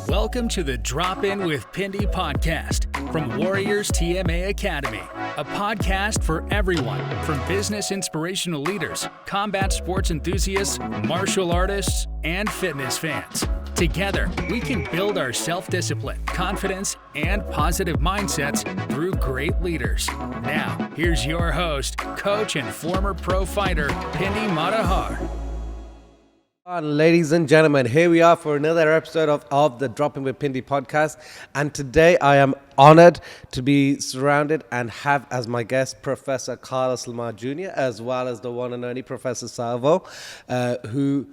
Welcome to the Drop In with Pindi podcast from Warriors TMA Academy, a podcast for everyone from business inspirational leaders, combat sports enthusiasts, martial artists, and fitness fans. Together, we can build our self-discipline, confidence, and positive mindsets through great leaders. Now, here's your host, coach, and former pro fighter, Pindi Matahar. Ladies and gentlemen, here we are for another episode of the Drop In with Pindi podcast. And today I am honored to be surrounded and have as my guest Professor Carlos Lemos Jr. as well as the one and only Professor Salvo, who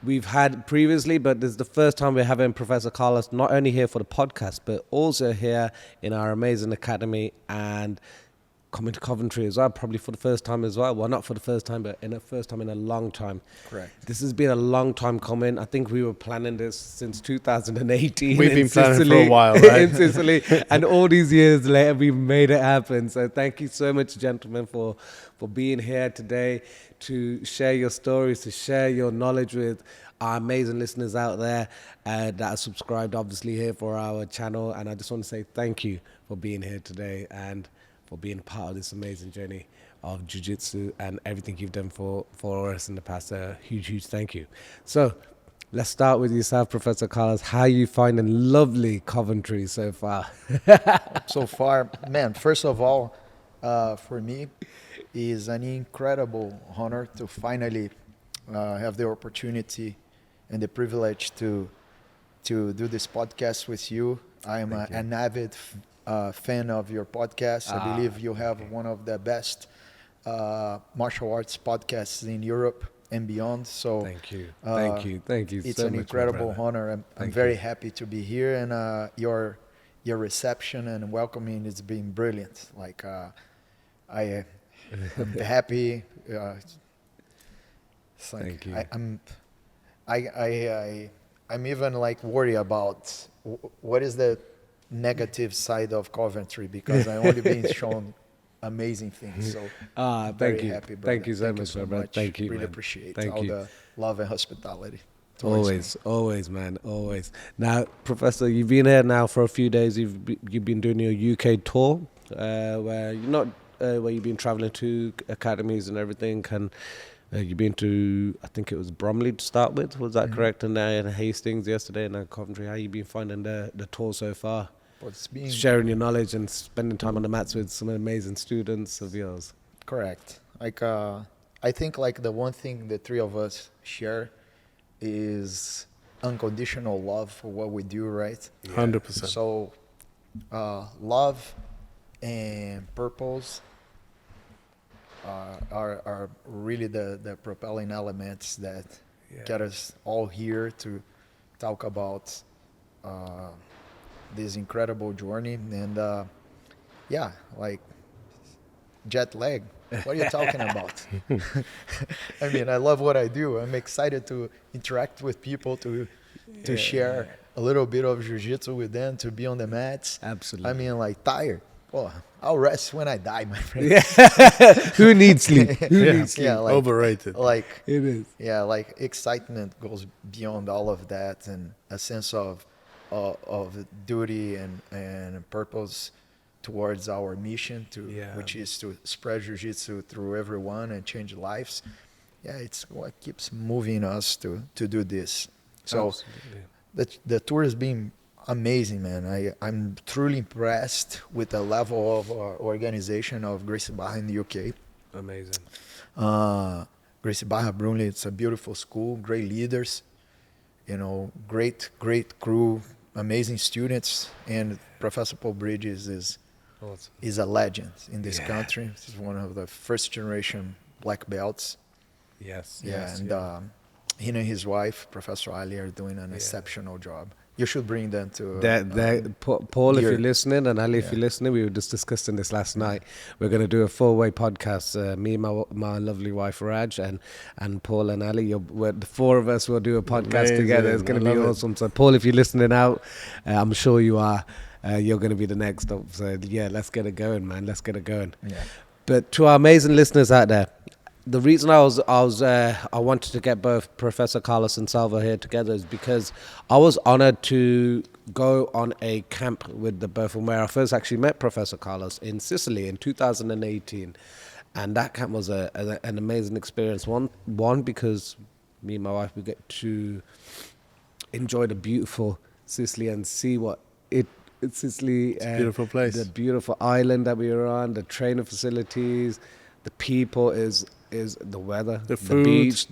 we've had previously, but this is the first time we're having Professor Carlos not only here for the podcast, but also here in our amazing academy and coming to Coventry as well, probably for the first time as well. Well, not for the first time, but in the first time in a long time. Correct. This has been a long time coming. I think we were planning this since 2018. We've been planning Sicily, for a while, right? in Sicily. And all these years later, we've made it happen. So thank you so much, gentlemen, for being here today to share your stories, to share your knowledge with our amazing listeners out there that are subscribed, obviously, here for our channel. And I just want to say thank you for being here today and for being part of this amazing journey of Jiu-Jitsu and everything you've done for us in the past. A huge thank you. So let's start with yourself, Professor Carlos. How are you finding lovely Coventry so far? So far, man, first of all, for me, is an incredible honor to finally have the opportunity and the privilege to do this podcast with you. I am an avid fan of your podcast. I believe you have one of the best martial arts podcasts in Europe and beyond. So thank you. It's so an incredible honor. I'm very happy to be here, and your reception and welcoming has been brilliant. Like I'm happy. It's like thank you. I'm even like worried about what is the negative side of Coventry, because I only been shown amazing things. So thank you. Happy, thank you so much, brother. Thank you. Really man. appreciate thank all you. the love and hospitality. Always, man, always. Now, Professor, you've been here now for a few days. You've been doing your UK tour, where you're not where you've been traveling to academies and everything. You've been to, I think it was Bromley to start with, was that correct? And then Hastings yesterday, and then Coventry. How you been finding the tour so far? Sharing your knowledge and spending time on the mats with some amazing students of yours. Correct. Like I think like the one thing the three of us share is unconditional love for what we do, right? 100%. So love and purpose are really the propelling elements that get us all here to talk about this incredible journey. And like jet lag, what are you talking about? I mean, I love what I do. I'm excited to interact with people, to share a little bit of jiu-jitsu with them, to be on the mats. Absolutely. I mean, like tired. Well, I'll rest when I die, my friend. Who needs sleep? Who needs sleep? Like, overrated. Like it is. Yeah, like excitement goes beyond all of that, and a sense of duty and purpose towards our mission, which is to spread jiu-jitsu through everyone and change lives. Yeah, it's what keeps moving us to do this. So the tour has been amazing, man. I'm truly impressed with the level of organization of Gracie in the UK. Amazing. Gracie Bromley, it's a beautiful school, great leaders, great crew, amazing students, and Professor Paul Bridges is a legend in this country. He's one of the first generation black belts. Yes. He and his wife, Professor Ali, are doing an exceptional job. You should bring them to Paul, if you're listening, and Ali, if you're listening, we were just discussing this last night. We're going to do a 4-way podcast. Me, my lovely wife Raj, and Paul and Ali. The four of us will do a podcast together. It's going to be awesome. So, Paul, if you're listening out, I'm sure you are. You're going to be the next stop. So, let's get it going, man. Let's get it going. Yeah. But to our amazing listeners out there, the reason I wanted to get both Professor Carlos and Salva here together is because I was honored to go on a camp with the both of them, where I first actually met Professor Carlos in Sicily in 2018, and that camp was an amazing experience. One because me and my wife, we get to enjoy the beautiful Sicily and see what Sicily, it's a beautiful place, the beautiful island that we were on, the training facilities, the people is the weather, the food, the beach,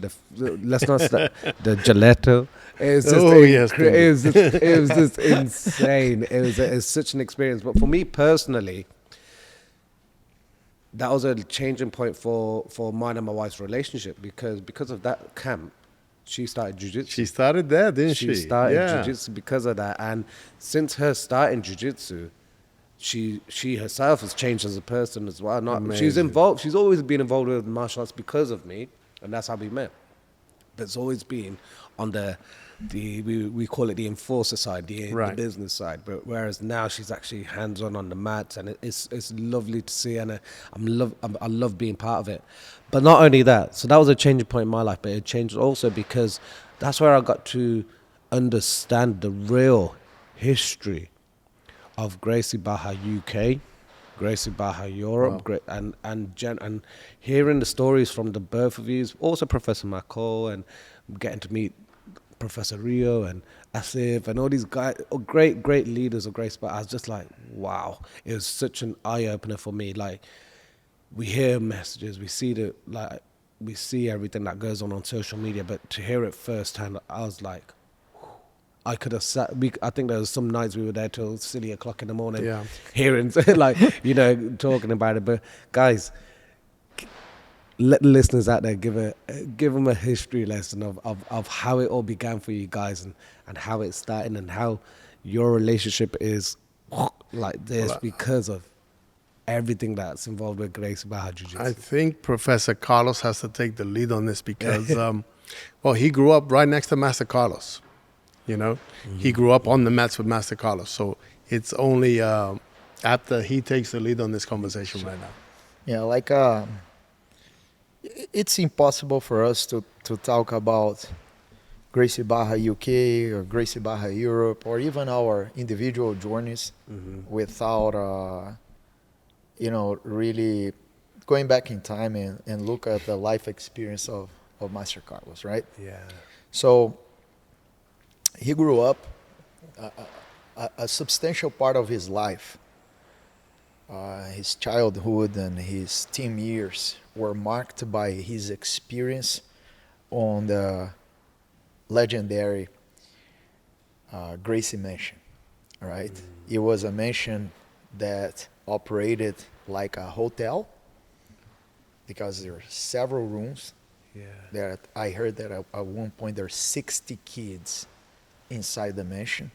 let's not the gelato. It was just it was just insane. It was such an experience. But for me personally, that was a changing point for mine and my wife's relationship, because of that camp, she started jiu-jitsu. She started there, didn't she? She started jiu-jitsu because of that. And since her starting jiu-jitsu, she herself has changed as a person as well. She's always been involved with martial arts because of me, and that's how we met. But it's always been on we call it the enforcer side, the business side. But whereas now she's actually hands-on on the mats, and it's lovely to see, and I love being part of it. But not only that, so that was a changing point in my life, but it changed also because that's where I got to understand the real history of Gracie Baja UK, Gracie Baja Europe, wow. and hearing the stories from the both of you, also Professor McCall, and getting to meet Professor Rio and Asif and all these guys, great leaders of Gracie Baja. I was just like, wow, it was such an eye opener for me. Like, we hear messages, we see everything that goes on social media, but to hear it firsthand, I was like, I could have sat. I think there was some nights we were there till silly o'clock in the morning, hearing talking about it. But guys, let the listeners out there give them a history lesson of how it all began for you guys, and how it started, and how your relationship is like this because of everything that's involved with Gracie Baja Jiu-Jitsu. I think Professor Carlos has to take the lead on this because, he grew up right next to Master Carlos. He grew up on the mats with Master Carlos. So it's only after he takes the lead on this conversation right now. Yeah, it's impossible for us to talk about Gracie Baja UK or Gracie Baja Europe or even our individual journeys without really going back in time and look at the life experience of Master Carlos, right? Yeah. So he grew up, a substantial part of his life, his childhood and his teen years were marked by his experience on the legendary Gracie Mansion, right? It was a mansion that operated like a hotel because there were several rooms. That I heard that at one point there are 60 kids inside the mansion,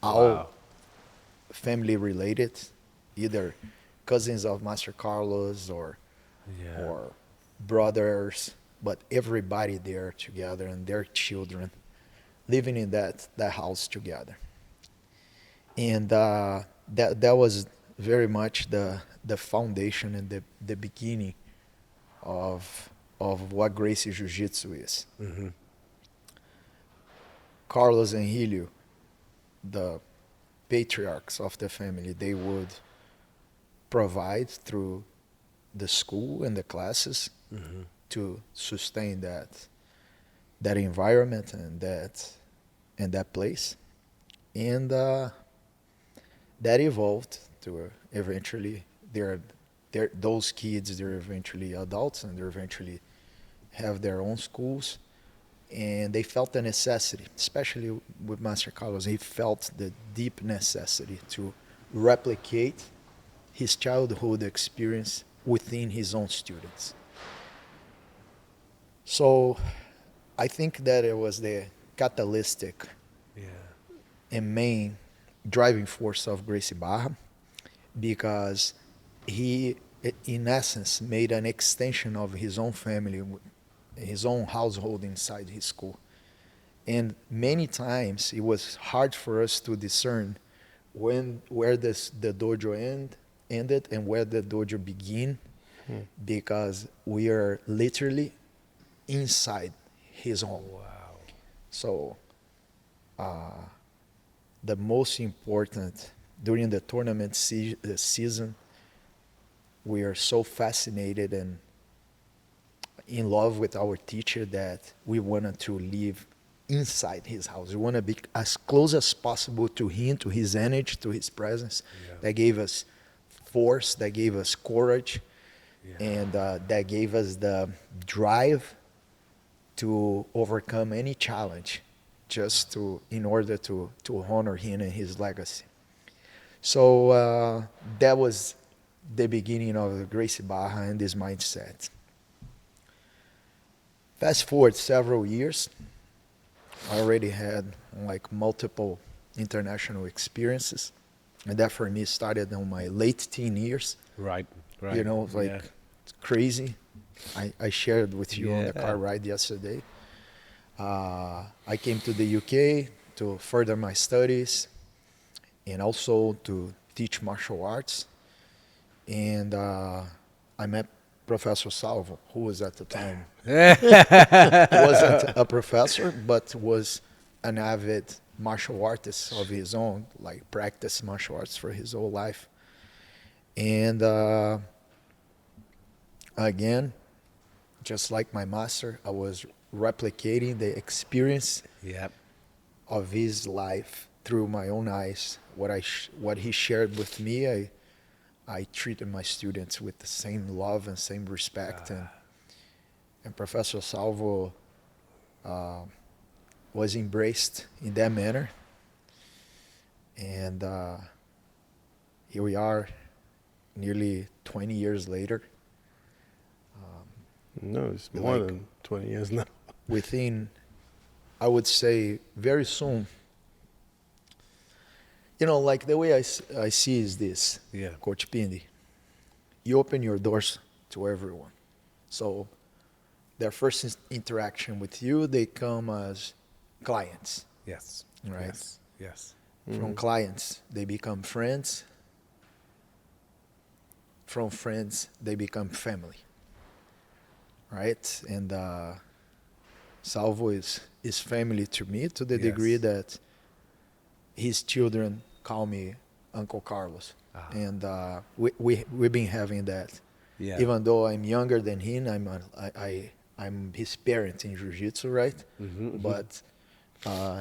all family related, either cousins of Master Carlos or brothers, but everybody there together and their children living in that house together. And that was very much the foundation and the beginning of what Gracie Jiu-Jitsu is. Carlos and Helio, the patriarchs of the family, they would provide through the school and the classes to sustain that environment and that place, and that evolved to eventually those kids, they're eventually adults and they're eventually have their own schools. And they felt the necessity, especially with Master Carlos, he felt the deep necessity to replicate his childhood experience within his own students. So I think that it was the catalytic and main driving force of Gracie Baja, because he, in essence, made an extension of his own family, his own household inside his school. And many times it was hard for us to discern where the dojo ended and where the dojo began, because we are literally inside his home. Wow. So the most important during the tournament season, we are so fascinated and in love with our teacher that we wanted to live inside his house. We want to be as close as possible to him, to his energy, to his presence. That gave us force, that gave us courage, and that gave us the drive to overcome any challenge, just in order to honor him and his legacy. So that was the beginning of the Gracie Barra and this mindset. Fast forward several years, I already had like multiple international experiences, and that for me started in my late teen years. Right. You know, like it's crazy. I shared with you on the car ride yesterday. I came to the UK to further my studies and also to teach martial arts. And I met Professor Salvo, who was at the time wasn't a professor, but was an avid martial artist of his own, like practiced martial arts for his whole life. And again, just like my master, I was replicating the experience of his life through my own eyes. What he shared with me, I treated my students with the same love and same respect. And Professor Salvo was embraced in that manner. And here we are, nearly 20 years later. No, it's more than 20 years now. Within, I would say, very soon. You know, like the way I see is this, Coach Pindi. You open your doors to everyone. So their first interaction with you, they come as clients. Yes. Right? Yes. From clients, they become friends. From friends, they become family. Right? And Salvo is family to me to the degree that his children call me Uncle Carlos. And we've been having that. Yeah. Even though I'm younger than him, I'm his parent in Jiu-Jitsu, right? But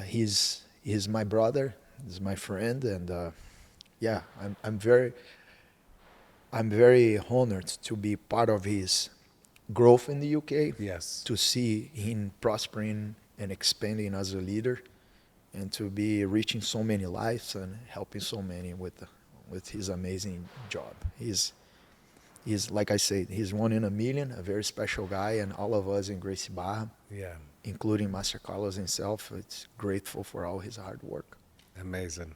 he's my brother, he's my friend, and I'm very honored to be part of his growth in the UK. Yes. To see him prospering and expanding as a leader, and to be reaching so many lives and helping so many with his amazing job. He's like I said, he's one in a million, a very special guy, and all of us in Gracie Barra, including Master Carlos himself, it's grateful for all his hard work. Amazing.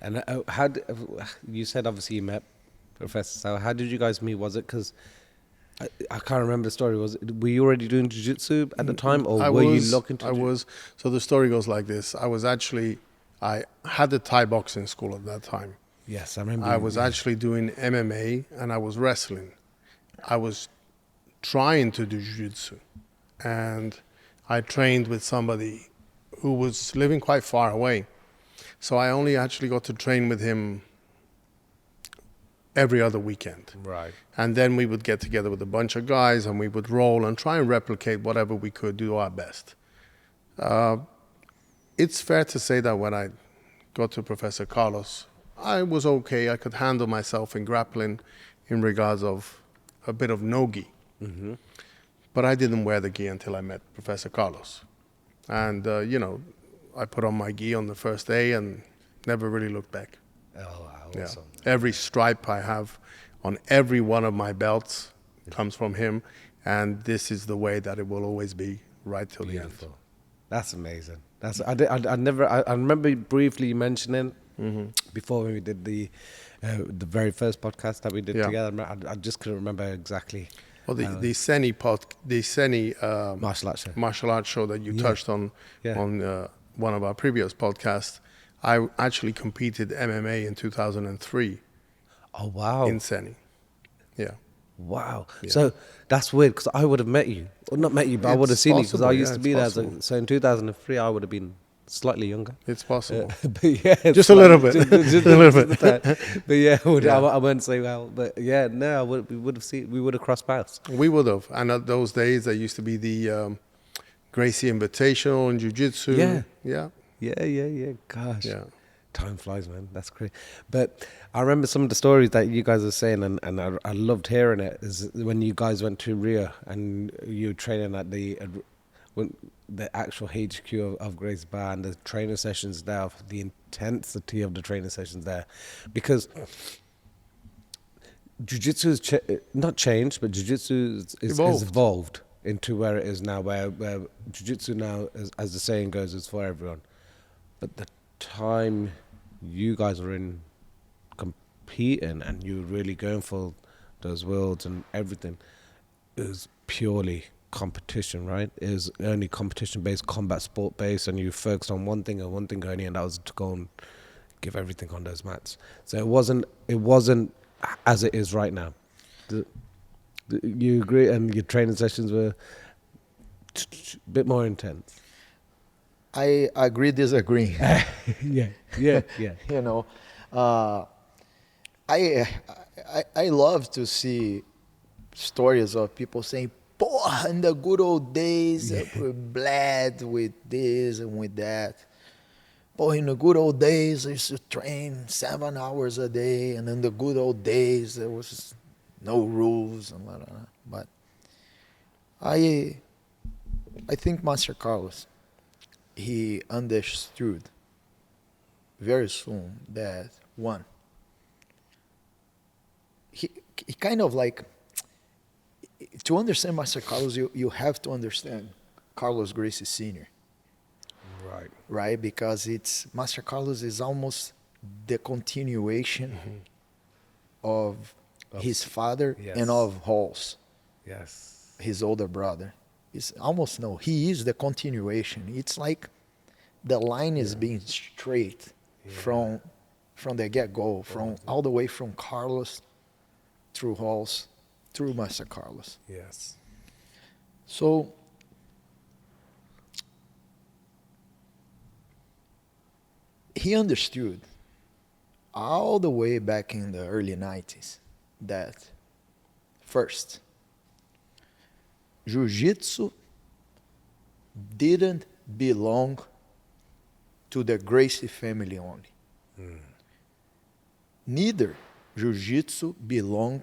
And you said obviously you met Professor Sal. How did you guys meet? Was it because I can't remember the story. Were you already doing jiu-jitsu at the time, or were you looking to? I was. So the story goes like this. I had the Thai boxing school at that time. Yes, I remember. I was actually doing MMA and I was wrestling. I was trying to do jiu-jitsu, and I trained with somebody who was living quite far away. So I only actually got to train with him every other weekend. Right. And then we would get together with a bunch of guys and we would roll and try and replicate whatever we could, do our best. It's fair to say that when I got to Professor Carlos, I was okay. I could handle myself in grappling in regards of a bit of no-gi. But I didn't wear the gi until I met Professor Carlos. And, I put on my gi on the first day and never really looked back. Oh, wow. Awesome. Yeah. Every stripe I have on every one of my belts comes from him, and this is the way that it will always be right till the end. That's amazing. I remember briefly mentioning before when we did the very first podcast that we did together. I just couldn't remember exactly. Well, the Seni martial arts show that you touched on one of our previous podcasts. I actually competed MMA in 2003. Oh, wow. In Seni. Yeah. Wow. Yeah. So that's weird because I would have met you. Well, not met you, but I would have It's seen you because I possible, used yeah, to be it's there. possible. So in 2003, I would have been slightly younger. It's possible. But yeah, Just a little bit. Just A little bit. But yeah, Yeah. I wouldn't say well. But yeah, no, we would have crossed paths. We would have. And at those days, there used to be the Gracie Invitational in Jiu-Jitsu. Yeah. Yeah. Yeah. Gosh. Yeah. Time flies, man. That's crazy. But I remember some of the stories that you guys are saying, and I loved hearing it. Is when you guys went to Rio and you were training at the actual HQ of Grace Bar and the training sessions there, the intensity of the training sessions there, because jiu-jitsu has not changed, but jiu-jitsu is evolved into where it is now, where jiu-jitsu now, as the saying goes, is for everyone. But the time you guys were in competing and you were really going for those worlds and everything, it was purely competition, right? It was only competition based, combat sport based, and you focused on one thing and one thing only, and that was to go and give everything on those mats. So it wasn't as it is right now. You agree? And your training sessions were a bit more intense. I agree, disagree. Yeah. You know, I love to see stories of people saying, "Porra, in the good old days, we bled with this and with that. Porra, in the good old days, I used to train 7 hours a day, and in the good old days, there was no rules and blah, blah, blah." But I think Master Carlos, he understood very soon that one, he kind of like, to understand Master Carlos, you have to understand Carlos Gracie Sr. Right? Because Master Carlos is almost the continuation of his father and of Halls. Yes. His older brother. He is the continuation. It's like the line is being straight from the get-go, all the way from Carlos through Halls, through Master Carlos. Yes. So he understood all the way back in the early 90s that first, Jiu-Jitsu didn't belong to the Gracie family only. Neither Jiu-Jitsu belonged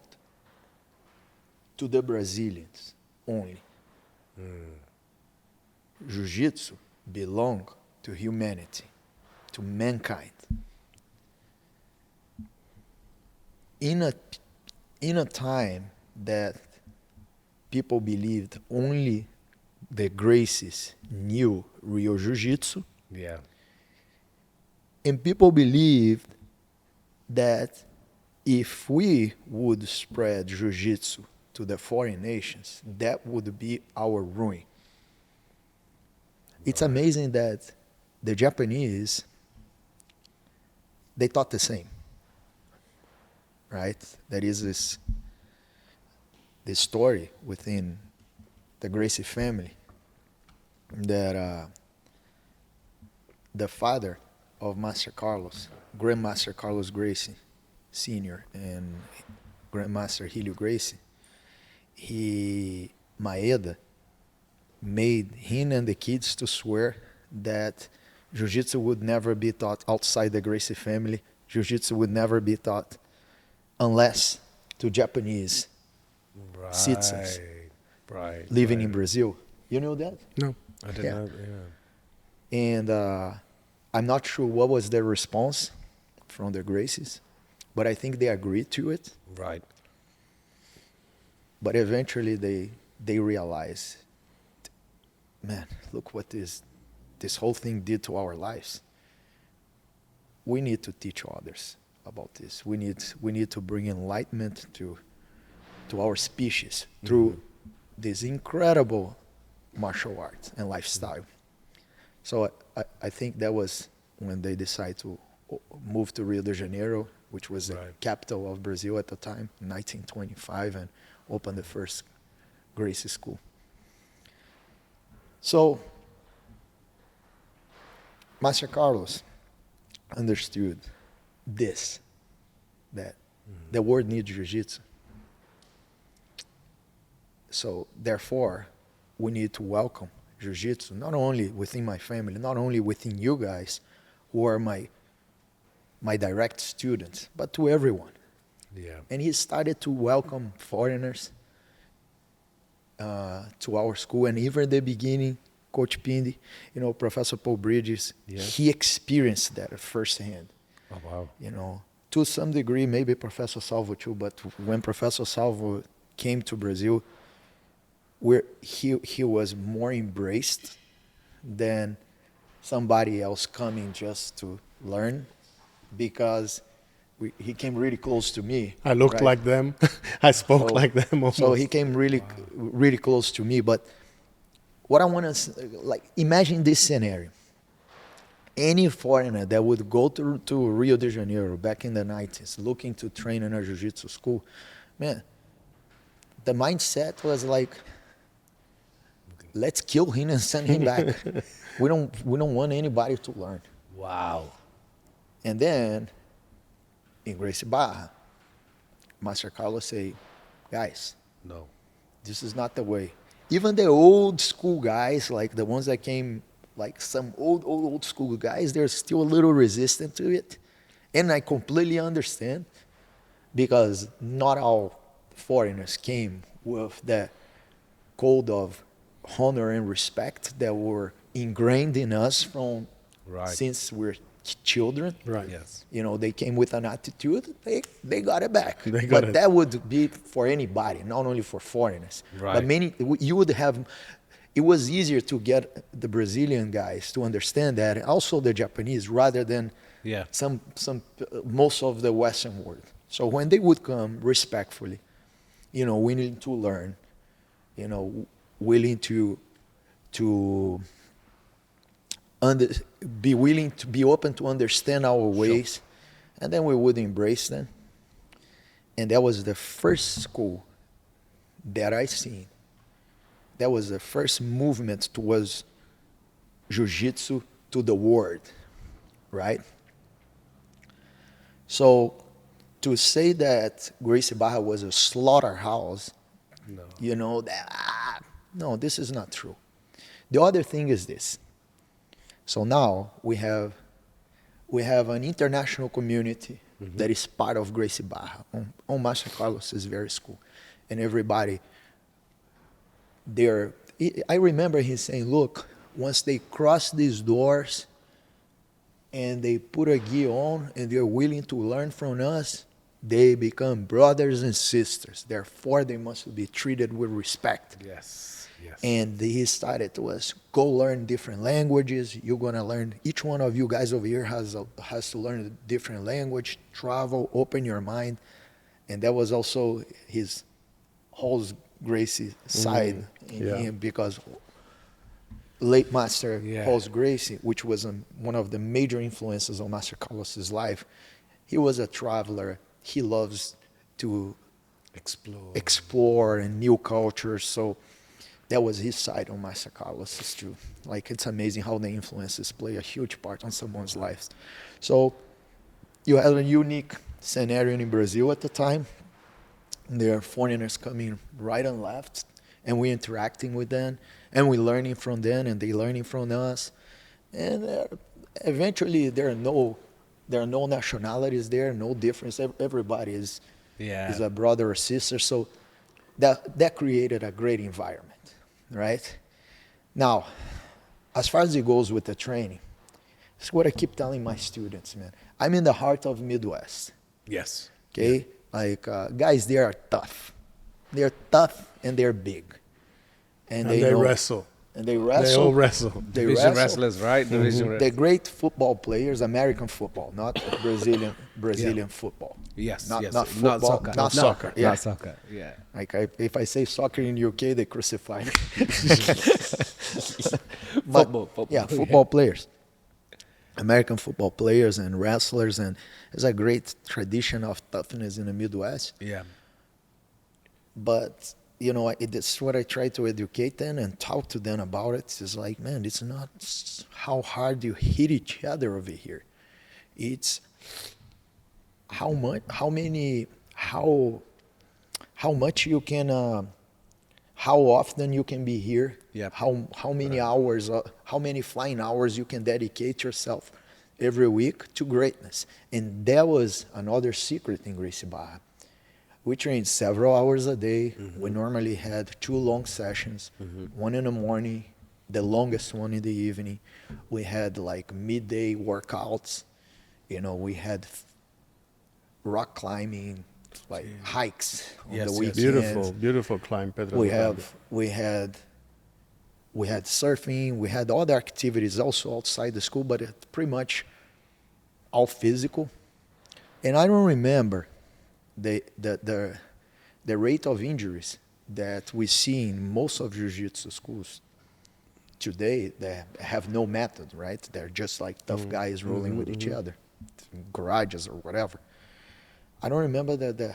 to the Brazilians only. Jiu-Jitsu belonged to humanity, to mankind. In a time that people believed only the Gracies knew real Jiu-Jitsu, Yeah. and people believed that if we would spread Jiu-Jitsu to the foreign nations, that would be our ruin. It's amazing that the Japanese, they thought the same, right? There is this story within the Gracie family that the father of Master Carlos, Grandmaster Carlos Gracie Sr. and Grandmaster Helio Gracie, Maeda made him and the kids to swear that Jiu-Jitsu would never be taught outside the Gracie family. Jiu-Jitsu would never be taught unless to Japanese citizens living in Brazil. You know that? No. I didn't know. Yeah. And I'm not sure what was their response from the Gracies, but I think they agreed to it. Right. But eventually they realized, man, look what this whole thing did to our lives. We need to teach others about this. We need to bring enlightenment to our species through this incredible martial arts and lifestyle. So I think that was when they decided to move to Rio de Janeiro, which was the capital of Brazil at the time, 1925, and opened the first Gracie school. So Master Carlos understood this, that the world needs Jiu-Jitsu. So therefore, we need to welcome Jiu-Jitsu, not only within my family, not only within you guys, who are my direct students, but to everyone. Yeah. And he started to welcome foreigners to our school. And even at the beginning, Coach Pindi, you know, Professor Paul Bridges, he experienced that firsthand. Oh, wow. You know, to some degree, maybe Professor Salvo too, but when Professor Salvo came to Brazil, where he was more embraced than somebody else coming just to learn, because he came really close to me. I looked like them. I spoke like them almost. So he came really close to me. But what I want to, like, imagine this scenario. Any foreigner that would go to Rio de Janeiro back in the 90s looking to train in a jiu-jitsu school, man, the mindset was like, let's kill him and send him back. We don't want anybody to learn. Wow. And then in Gracie Barra, Master Carlos say, guys, No. this is not the way. Even the old school guys, like the ones that came, like some old school guys, they're still a little resistant to it. And I completely understand, because not all foreigners came with the code of honor and respect that were ingrained in us from since we're children. Right. Yes. You know, they came with an attitude, they got it back. They got but it. that would be for anybody, not only for foreigners. Right. But you would have, it was easier to get the Brazilian guys to understand that, and also the Japanese, rather than most of the Western world. So when they would come respectfully, you know, willing to learn, you know, willing to be willing to be open to understand our ways, and then we would embrace them. And that was the first school that I seen. That was the first movement towards Jiu-Jitsu to the world, right? So to say that Gracie Barra was a slaughterhouse, you know, no, this is not true. The other thing is this. So now we have an international community that is part of Gracie Barra on Master Carlos's very school, and everybody there. I remember him saying, "Look, once they cross these doors and they put a gi on and they're willing to learn from us, they become brothers and sisters. Therefore, they must be treated with respect." Yes. Yes. And he started to us, go learn different languages. You're going to learn, each one of you guys over here has to learn a different language, travel, open your mind. And that was also his whole Gracie side in him, because late Master Paul Gracie, which was one of the major influences on Master Carlos's life, he was a traveler. He loves to explore and new cultures. So that was his side on Master Carlos's too. Like, it's amazing how the influences play a huge part on someone's lives. So you had a unique scenario in Brazil at the time. There are foreigners coming right and left, and we're interacting with them, and we're learning from them, and they're learning from us. And eventually there are no nationalities there, no difference. Everybody is a brother or sister. So that created a great environment, right? Now, as far as it goes with the training, it's what I keep telling my students, man. I'm in the heart of Midwest. Yes. Okay? Like, guys, they are tough. They're tough and they're big. And they wrestle. And they wrestle. They all wrestle. They Division wrestle. wrestlers, right? Division They're wrestlers. great football players, American football, not Brazilian football. Yes. Not yes. football, Not soccer. not soccer. Yeah. Not soccer. Yeah. Like, if I say soccer in UK, they crucify me. Football. Yeah, football players. American football players and wrestlers, and there's a great tradition of toughness in the Midwest. Yeah. But that's what I try to educate them and talk to them about it. It's like, man, it's not how hard you hit each other over here. It's how much you can, how often you can be here. Yep. How many hours, how many flying hours you can dedicate yourself every week to greatness. And that was another secret in Gracie Barra. We trained several hours a day. We normally had 2 long sessions, one in the morning, the longest one in the evening. We had like midday workouts. We had rock climbing, like hikes on the weekends. Beautiful climb, Pedro. We had surfing. We had other activities also outside the school, but it's pretty much all physical. And I don't remember the rate of injuries that we see in most of jiu-jitsu schools today that have no method, right? They're just like tough guys rolling with each other, garages or whatever. I don't remember the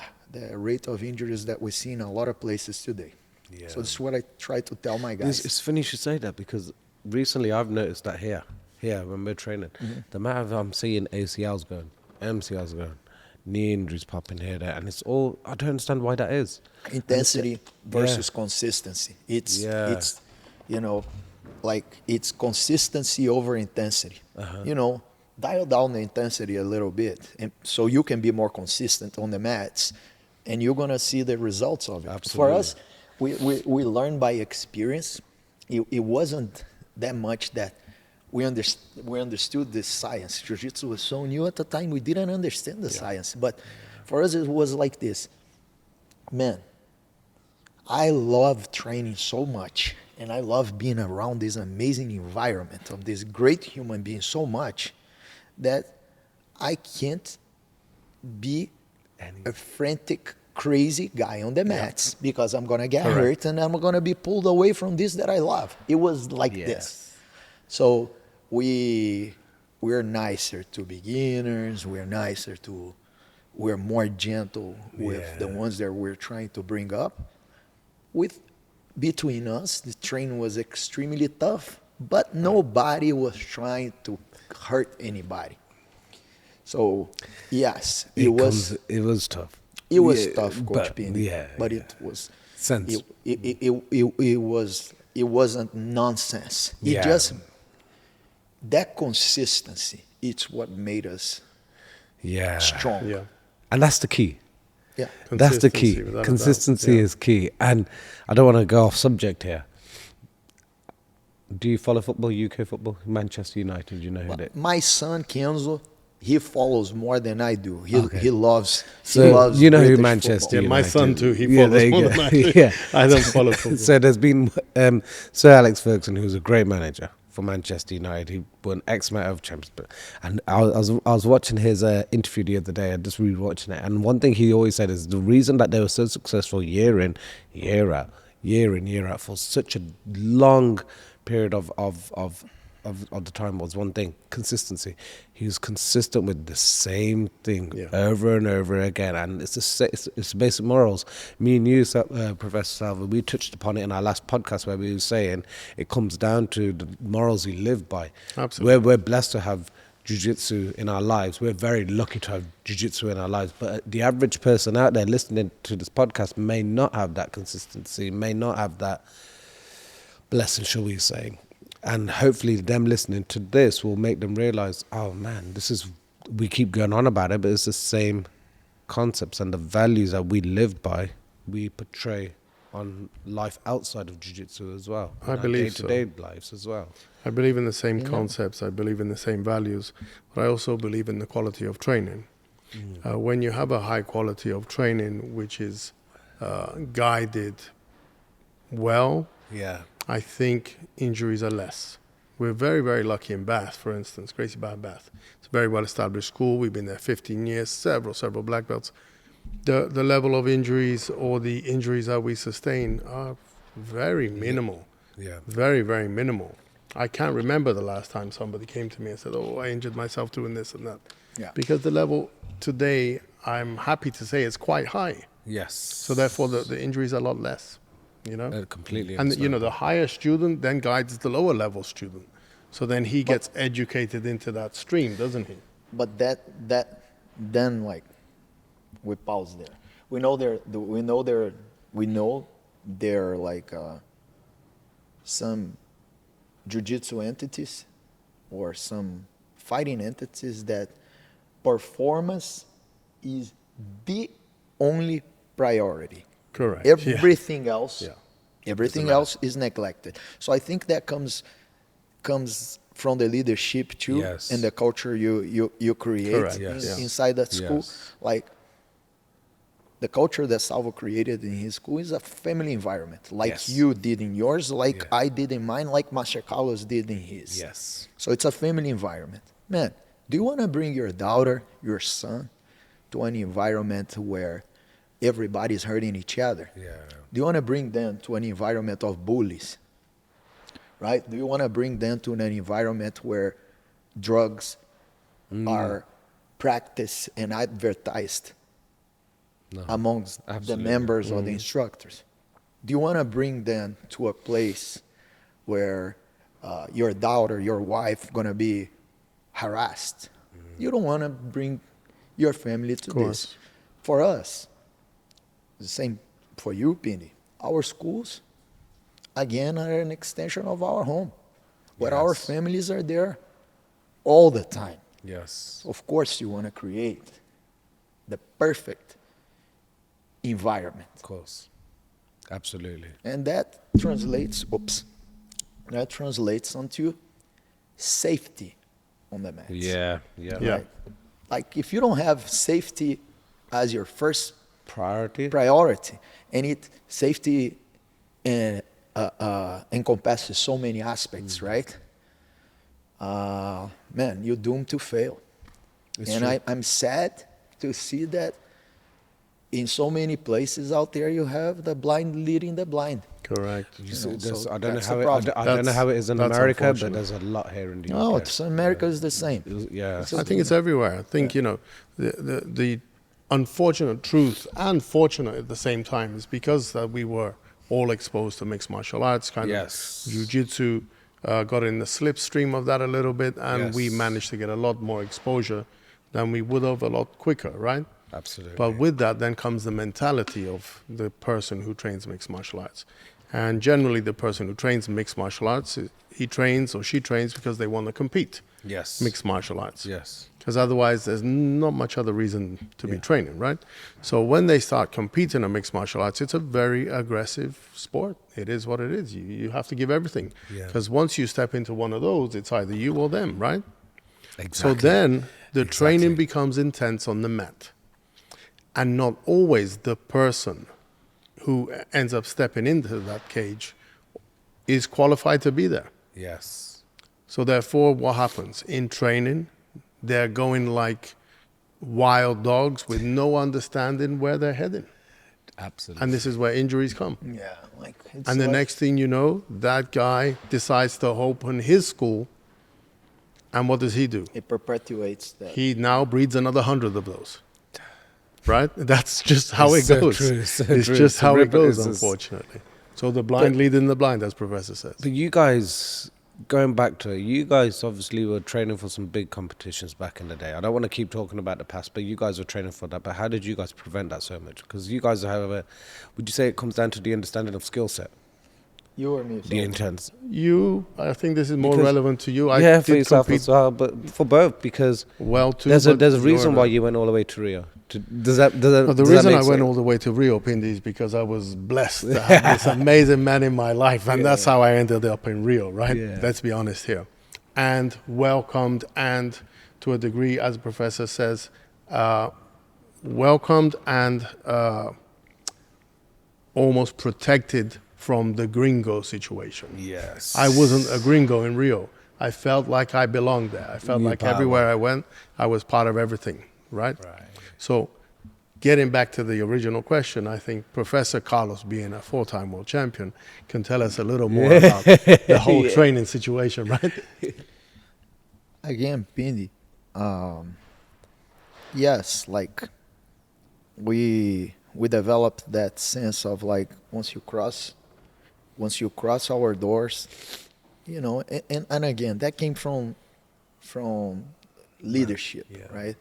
rate of injuries that we see in a lot of places today. Yeah. So this is what I try to tell my guys. It's funny you should say that, because recently I've noticed that here when we're training, the amount of I'm seeing ACLs going, MCLs going, knee injuries popping here, there, and it's all, I don't understand why that is. Intensity versus consistency. It's like it's consistency over intensity. Dial down the intensity a little bit, and so you can be more consistent on the mats, and you're gonna see the results of it. Absolutely. For us, we learned by experience. It wasn't that much that we understood this science. Jiu-Jitsu was so new at the time, we didn't understand the science. But for us, it was like this. Man, I love training so much, and I love being around this amazing environment of this great human being so much that I can't be a frantic, crazy guy on the mats because I'm going to get hurt and I'm going to be pulled away from this that I love. It was like this. So we're nicer to beginners. We're more gentle with the ones that we're trying to bring up. Between us, the training was extremely tough, but nobody was trying to hurt anybody. So yes, it was tough. It was tough, Coach Pindi. But it was sense. It wasn't nonsense. It just that consistency. It's what made us strong. Yeah, and that's the key. Yeah, that's the key. Consistency is key. And I don't want to go off subject here. Do you follow football, UK football? Manchester United, you know who it is? My son, Kenzo, he follows more than I do. He loves you know British who Manchester football. Yeah, my son too. He follows more than I do. I don't follow football. So there's been Sir Alex Ferguson, who's a great manager for Manchester United. He won X amount of champions. And I was watching his interview the other day. I just re-watching it. And one thing he always said is the reason that they were so successful year in, year out for such a long period of the time was one thing: consistency. He was consistent with the same thing over and over again, and it's basic morals. Me and you, Professor Salva, we touched upon it in our last podcast where we were saying it comes down to the morals we live by. Absolutely. We're blessed to have jiu-jitsu in our lives. We're very lucky to have jiu-jitsu in our lives, but the average person out there listening to this podcast may not have that consistency, may not have that blessing, shall we say. And hopefully them listening to this will make them realize, oh man, we keep going on about it, but it's the same concepts and the values that we live by, we portray on life outside of jiu-jitsu as well. I believe day-to-day lives as well. I believe in the same concepts. I believe in the same values, but I also believe in the quality of training. When you have a high quality of training, which is guided well, I think injuries are less. We're very, very lucky in Bath, for instance, Gracie Bath. It's a very well-established school. We've been there 15 years, several black belts. The level of injuries or the injuries that we sustain are very minimal. Very, very minimal. I can't remember the last time somebody came to me and said, oh, I injured myself doing this and that. Because the level today, I'm happy to say, is quite high. Yes. So therefore, the injuries are a lot less, you know? Completely. And, you know, understand the higher student then guides the lower level student. So then he gets educated into that stream, doesn't he? But then like we pause there. We know there are like some jiu-jitsu entities or some fighting entities that performance is the only priority. Correct. Everything else, Yeah. everything else is neglected. So I think that comes from the leadership too, Yes. and the culture you create Correct. Yes. inside that school. Yes. Like the culture that Salvo created in his school is a family environment, like Yes. you did in yours, like Yeah. I did in mine, like Master Carlos did in his. Yes. So it's a family environment. Man, do you want to bring your daughter, your son, to an environment where everybody's hurting each other? Yeah. Do you want to bring them to an environment of bullies? Right? Do you want to bring them to an environment where drugs are practiced and advertised amongst the Absolutely. members or the instructors? Do you want to bring them to a place where your daughter, your wife, gonna be harassed? You don't want to bring your family to this. For us, the same for you, Pindi. Our schools, again, are an extension of our home, where our Yes. families are there all the time. Yes. Of course, you want to create the perfect environment. Of course. Absolutely. And that translates, onto safety on the mats. Yeah. Yeah. Yeah. Right? Like if you don't have safety as your first Priority. priority, and safety encompasses so many aspects, right? Man, you're doomed to fail. It's And true. I'm sad to see that in so many places out there you have the blind leading the blind. Correct. You see, know, there's- so I don't know that's how the it, problem. I don't know how it is in That's America, but unfortunate. there's a lot here in the No, UK. it's America is the same. Yeah. It's I think it's everywhere. I think, you know, the unfortunate truth and fortunate at the same time is because that we were all exposed to mixed martial arts, kind Yes. of jiu-jitsu, got in the slipstream of that a little bit, and we Yes. managed to get a lot more exposure than we would have a lot quicker, right? Absolutely. But with that then comes the mentality of the person who trains mixed martial arts. And generally the person who trains mixed martial arts, he trains or she trains because they want to compete Yes. mixed martial arts. Yes. Because otherwise there's not much other reason to be training, right? So when they start competing in mixed martial arts, it's a very aggressive sport. It is what it is. You have to give everything. Yeah. Because once you step into one of those, it's either you or them, right? Exactly. So then the training Exactly. becomes intense on the mat. And not always the person who ends up stepping into that cage is qualified to be there. Yes. So therefore, what happens? In training, they're going like wild dogs with no understanding where they're heading. Absolutely. And this is where injuries come. Yeah, like it's And the like- next thing you know, that guy decides to open his school. And what does he do? it perpetuates that. He now breeds another 100 of those. Right? That's just how It's it so goes. true, so It's true. just It's how a it ripple- goes, it's just- unfortunately. So the blind leading the blind, as Professor says. But you guys, going back to it, you guys obviously were training for some big competitions back in the day. I don't want to keep talking about the past, but you guys were training for that. But how did you guys prevent that so much? Because you guys, however, would you say it comes down to the understanding of skill set, You or me? the intense? I think this is more Because- relevant to you. I Yeah, for did yourself compete as well, but for both, because well too. there's a but reason you're why not. you went all the way to Rio. Does But the does reason that I make went sense? all the way to Rio, Pindi, is because I was blessed to have this amazing man in my life. And that's how I ended up in Rio, right? Yeah. Let's be honest here. And welcomed, and to a degree, as the professor says, welcomed and almost protected from the gringo situation. Yes. I wasn't a gringo in Rio. I felt like I belonged there. I felt You like power. everywhere I went, I was part of everything, right? Right. So getting back to the original question, I think Professor Carlos, being a 4-time world champion, can tell us a little more about the whole training situation, right? Again, Pindi. Yes, like we we developed that sense of like once you cross our doors, you know, and again, that came from leadership, right?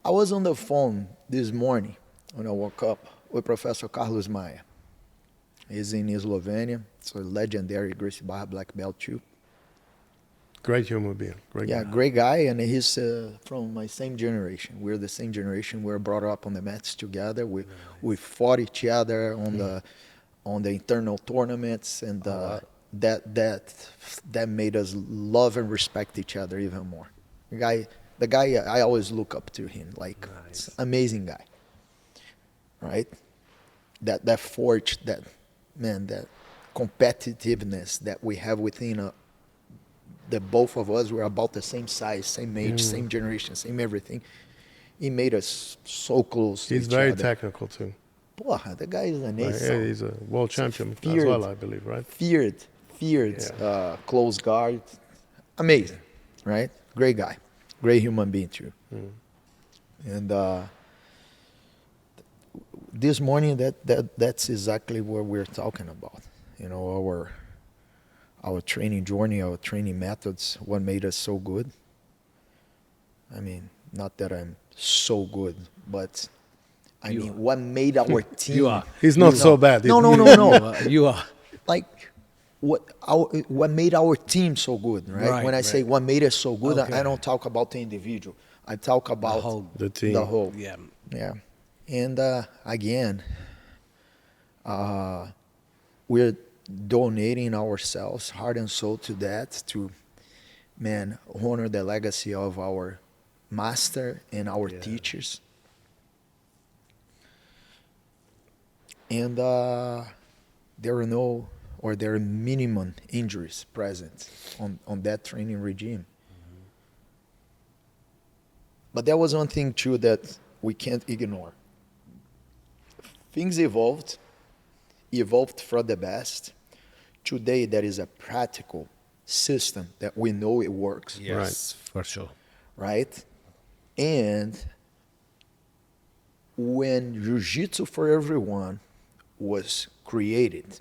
I was on the phone this morning when I woke up with Professor Carlos Maia. He's in Slovenia. It's a legendary Gracie black belt too. Great human being. Great guy. Great guy, and he's from my same generation. We're the same generation. We were brought up on the mats together. We fought each other on the internal tournaments, and that made us love and respect each other even more. The guy, I always look up to him. Like, amazing guy, right? That forged that competitiveness that we have within that both of us were about the same size, same age, same generation, same everything. He made us so close to each other. He's very technical too. Porra, the guy is an ace. Yeah, he's a world champion as well, I believe, right? Feared, close guard. Amazing, right? Great guy. Great human being too. And this morning, that's exactly what we're talking about. You know, our training journey, our training methods, what made us so good. I mean, not that I'm so good, but I mean, what made our team. You are. He's not so bad. No. You are. Like, what made our team so good, right? When I say what made us so good, I don't talk about the individual. I talk about the team. The whole. Yeah. And again, we're donating ourselves, heart and soul, to that, to honor the legacy of our master and our teachers. And there are minimum injuries present on that training regime. But there was one thing too that we can't ignore. Things evolved for the best. Today there is a practical system that we know it works. Yes, for sure. Right? And when Jiu-Jitsu for Everyone was created,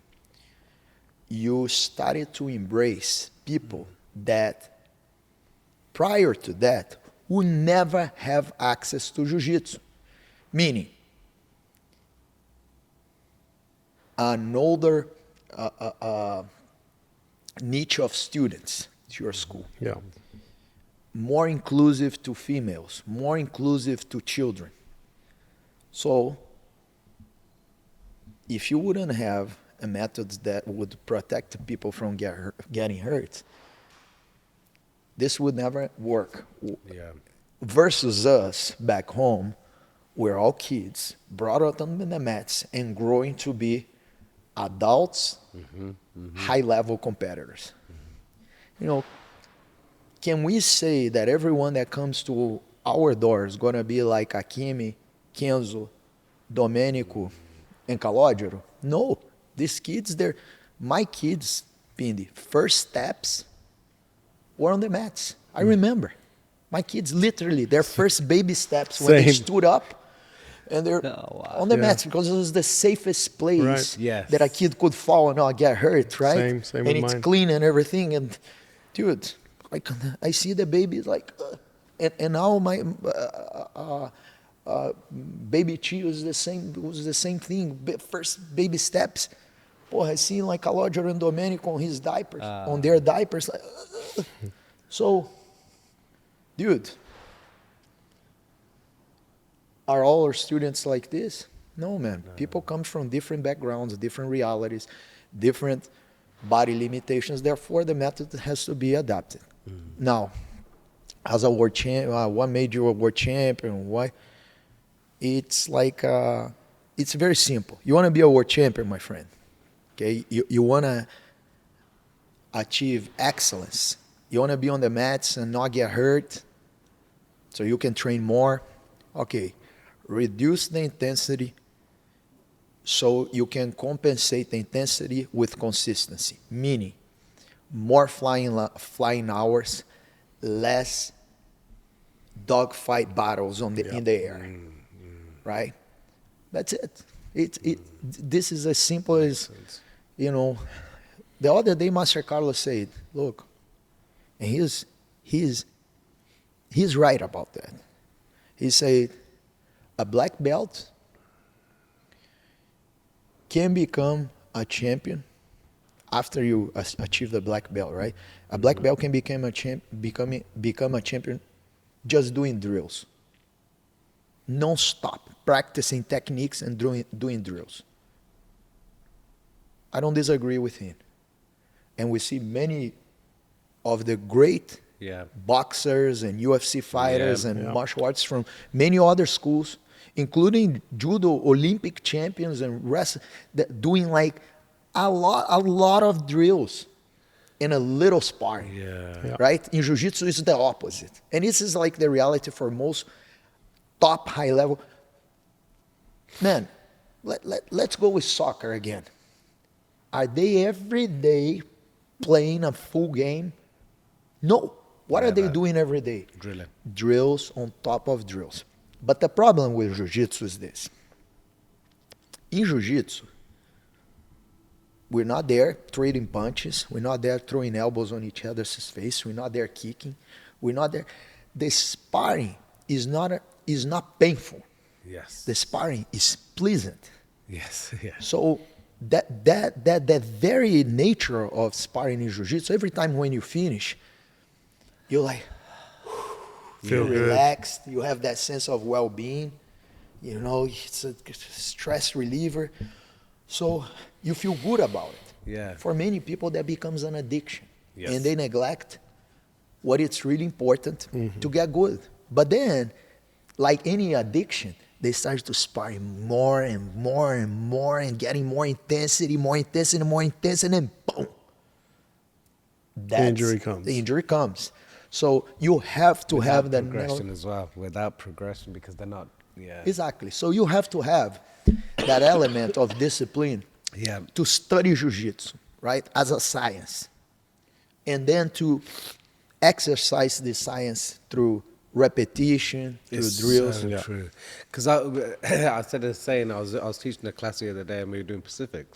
you started to embrace people that prior to that would never have access to Jiu-Jitsu. Meaning, an older niche of students to your school. Yeah. More inclusive to females, more inclusive to children. So, if you wouldn't have a method that would protect people from getting hurt, this would never work. Yeah. Versus us back home, we're all kids, brought up on the mats and growing to be adults, high-level competitors. You know, can we say that everyone that comes to our door is going to be like Akimi, Kenzo, Domenico, and Calogero? No. These kids, my kids, Pindi, first steps were on the mats. I remember. My kids, literally, their first baby steps when they stood up and they're on the mats, because it was the safest place that a kid could fall and not get hurt, right? Same and it's clean and everything. And dude, like, I see the babies like, and now my baby Chi was the same thing. First baby steps. Boy, I see like Calogero and Domenico on his diapers, on their diapers. Like, so, dude, are all our students like this? No, man. People come from different backgrounds, different realities, different body limitations. Therefore, the method has to be adapted. Now, as a world champion, what made you a world champion? Why? It's like, it's very simple. You want to be a world champion, my friend. Okay? You want to achieve excellence. You want to be on the mats and not get hurt so you can train more. Okay. Reduce the intensity so you can compensate the intensity with consistency. Meaning, more flying hours, less dogfight battles in the air. Right? That's it. This is as simple as, the other day Master Carlos said, look, and he's right about that. He said, a black belt can become a champion after you achieve the black belt, right? A black belt can become a champion just doing drills. Non-stop, practicing techniques and doing drills. I don't disagree with him. And we see many of the great boxers and UFC fighters and martial arts from many other schools, including judo Olympic champions and wrestling, doing like a lot of drills in a little sparring, right? In jiu-jitsu, it's the opposite. And this is like the reality for most top high level. Man, let's go with soccer again. Are they every day playing a full game? No. What are they doing every day? Drilling. Drills on top of drills. But the problem with jiu-jitsu is this. In jiu-jitsu, we're not there trading punches. We're not there throwing elbows on each other's face. We're not there kicking. We're not there. The sparring is not painful. Yes. The sparring is pleasant. Yes. Yes. So that very nature of sparring in jiu-jitsu, every time when you finish, you're like, feel relaxed. You have that sense of well-being. It's a stress reliever. So you feel good about it. Yeah. For many people, that becomes an addiction. Yes. And they neglect what it's really important to get good. But then, like any addiction, they start to spar more and more and more and getting more intensity, and then boom. The injury comes. So you have to Without have that progression as well. Without progression, because they're not. Yeah. Exactly. So you have to have that element of discipline to study jiu-jitsu, right, as a science, and then to exercise the science through repetition, through drills. So true. Because I said the saying, I was teaching a class the other day and we were doing Pacific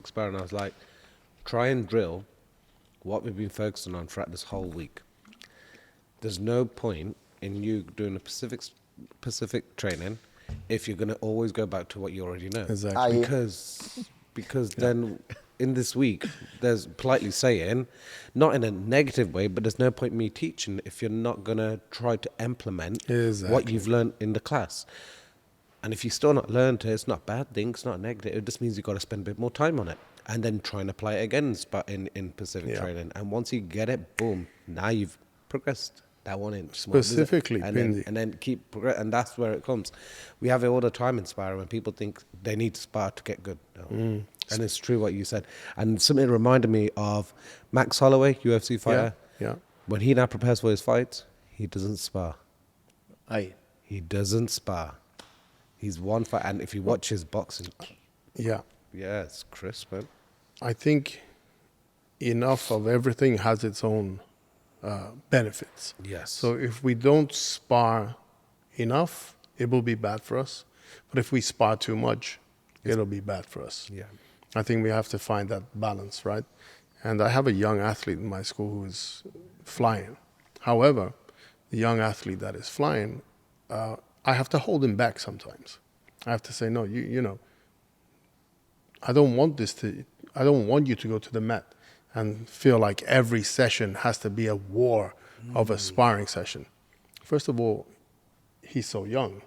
sparring. I was like, try and drill what we've been focusing on throughout this whole week. There's no point in you doing a Pacific training if you're going to always go back to what you already know. Exactly. Because then in this week, there's politely saying, not in a negative way, but there's no point in me teaching if you're not going to try to implement what you've learned in the class. And if you still not learned it, it's not a bad thing, it's not negative. It just means you've got to spend a bit more time on it. And then try and apply it again in Pacific training. And once you get it, boom, now you've progressed that 1 inch. Specifically, and then keep progress. And that's where it comes. We have it all the time in sparring when people think they need to spar to get good. No. And it's true what you said. And something reminded me of Max Holloway, UFC fighter. Yeah. When he now prepares for his fights, he doesn't spar. He doesn't spar. He's one fight. And if you watch his boxing, it's crisp, man. I think enough of everything has its own benefits. Yes. So if we don't spar enough, it will be bad for us. But if we spar too much, it'll be bad for us. Yeah. I think we have to find that balance, right? And I have a young athlete in my school who is flying. However, the young athlete that is flying, I have to hold him back sometimes. I have to say, no, you know, I don't want you to go to the mat and feel like every session has to be a war of a sparring session. First of all, he's so young.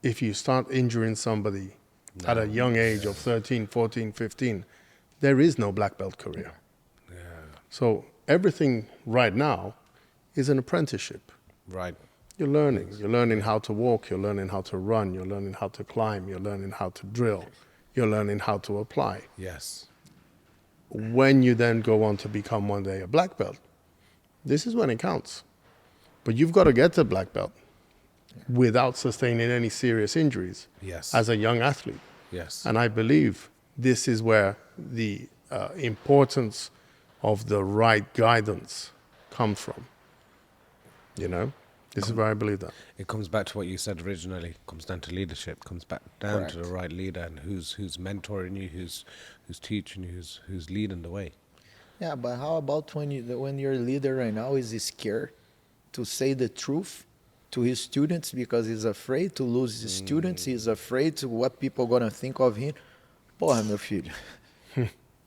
If you start injuring somebody at a young age of 13, 14, 15, there is no black belt career. Yeah. So everything right now is an apprenticeship. Right. You're learning. You're learning how to walk. You're learning how to run. You're learning how to climb. You're learning how to drill. You're learning how to apply. Yes. When you then go on to become one day a black belt, this is when it counts. But you've got to get to black belt without sustaining any serious injuries as a young athlete. Yes. And I believe this is where the importance of the right guidance comes from. You know, This is where I believe that. It comes back to what you said originally. It comes down to leadership. Comes back down to the right leader and who's mentoring you, who's teaching you, who's leading the way. Yeah, but how about when your leader right now is scared to say the truth to his students because he's afraid to lose his students, he's afraid to what people gonna think of him? Porra, meu filho.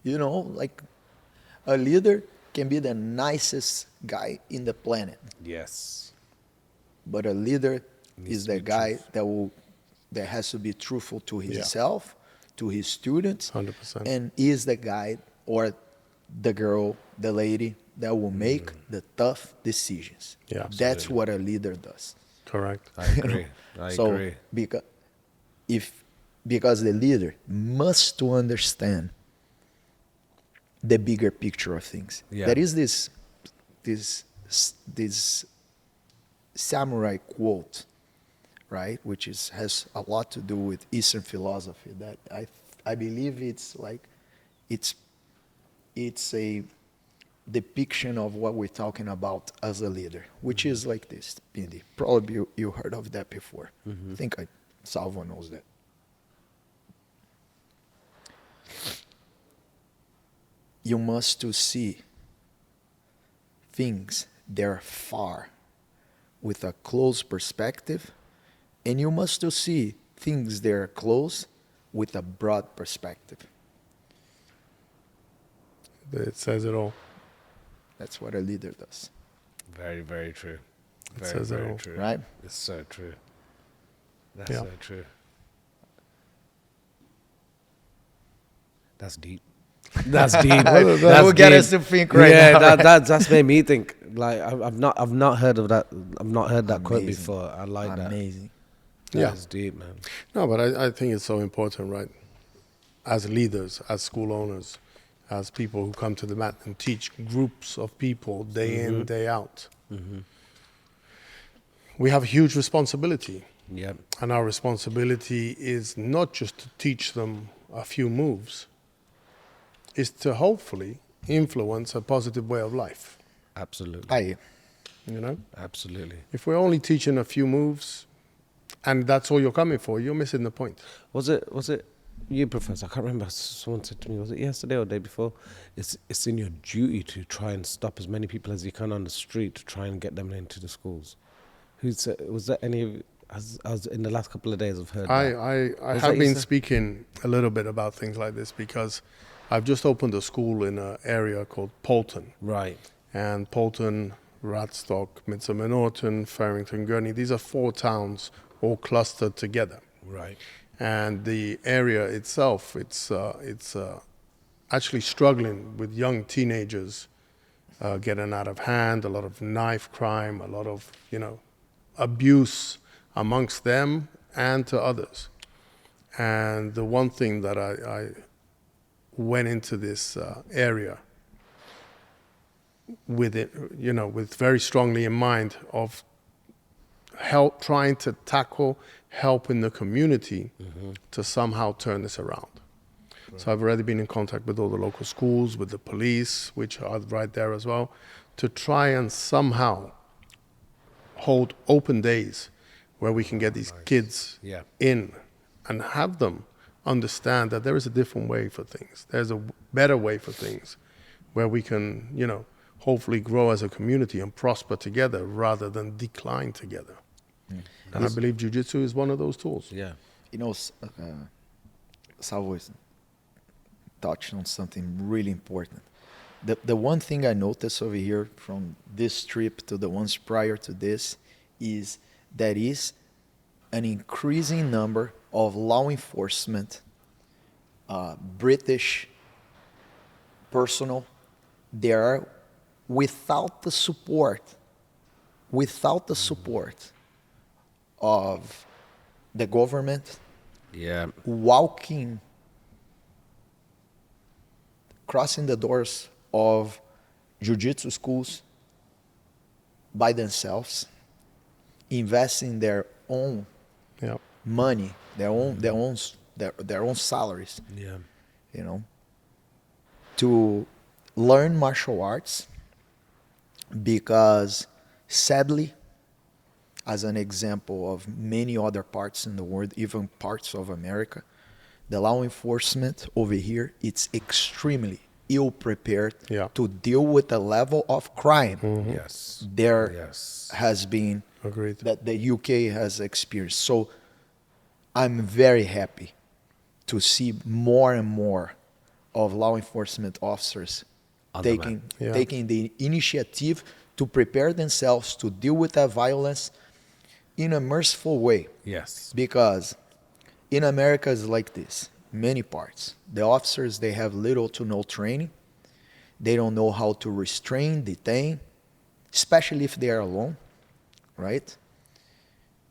You know, like a leader can be the nicest guy in the planet. Yes. But a leader is the guy that has to be truthful to himself, to his students, 100%. and is the guy or the girl, the lady that will make the tough decisions. Yeah, that's what a leader does. Correct. I agree. I agree. Because the leader must to understand the bigger picture of things. Yeah. There is this samurai quote, right, which has a lot to do with Eastern philosophy, that I believe it's a depiction of what we're talking about as a leader, which is like this, Pindi. Probably you heard of that before. I think Salvo knows that. You must to see things that are far with a close perspective, and you must to see things that are close with a broad perspective. It says it all. That's what a leader does. Very, very true. It says it very all. true. Right? It's so true. That's Yeah. so true. That's deep. That's deep. That will get us to think right now. Yeah, that's made me think. Like I've not heard of that. I've not heard that quote Amazing. before. I like that. Amazing. Yeah. That's deep, man. No, but I think it's so important, right? As leaders, as school owners, as people who come to the mat and teach groups of people day in, day out. We have a huge responsibility. Yeah. And our responsibility is not just to teach them a few moves, is to hopefully influence a positive way of life. Absolutely. You know? Absolutely. If we're only teaching a few moves and that's all you're coming for, you're missing the point. Was it you, Professor? I can't remember. Someone said to me, was it yesterday or the day before? It's in your duty to try and stop as many people as you can on the street to try and get them into the schools. Who said? Was that any of? As in the last couple of days, I've heard. I have been speaking a little bit about things like this because I've just opened a school in an area called Polton. Right. And Polton, Radstock, Midsummer Norton, Farrington, Gurney, these are 4 towns all clustered together. Right. And the area itself, it's actually struggling with young teenagers getting out of hand, a lot of knife crime, a lot of, abuse amongst them and to others. And the one thing that I went into this area with it, with very strongly in mind of trying to tackle help in the community to somehow turn this around. Right. So I've already been in contact with all the local schools, with the police, which are right there as well, to try and somehow hold open days where we can get these kids in and have them understand that there is a different way for things. There's a better way for things where we can, hopefully grow as a community and prosper together rather than decline together. And I believe Jiu-Jitsu is one of those tools. Yeah. Salvo touched on something really important. The one thing I noticed over here from this trip to the ones prior to this is there is an increasing number of law enforcement, British personnel, they are without the support of the government, crossing the doors of jiu-jitsu schools by themselves, investing their own money, their own salaries, to learn martial arts, because sadly as an example of many other parts in the world, even parts of America, the law enforcement over here, it's extremely ill prepared to deal with the level of crime there has been that the UK has experienced. So I'm very happy to see more and more of law enforcement officers taking the initiative to prepare themselves to deal with that violence in a merciful way. Yes. Because in America it's like this, many parts. The officers, they have little to no training. They don't know how to restrain, detain, especially if they are alone, right?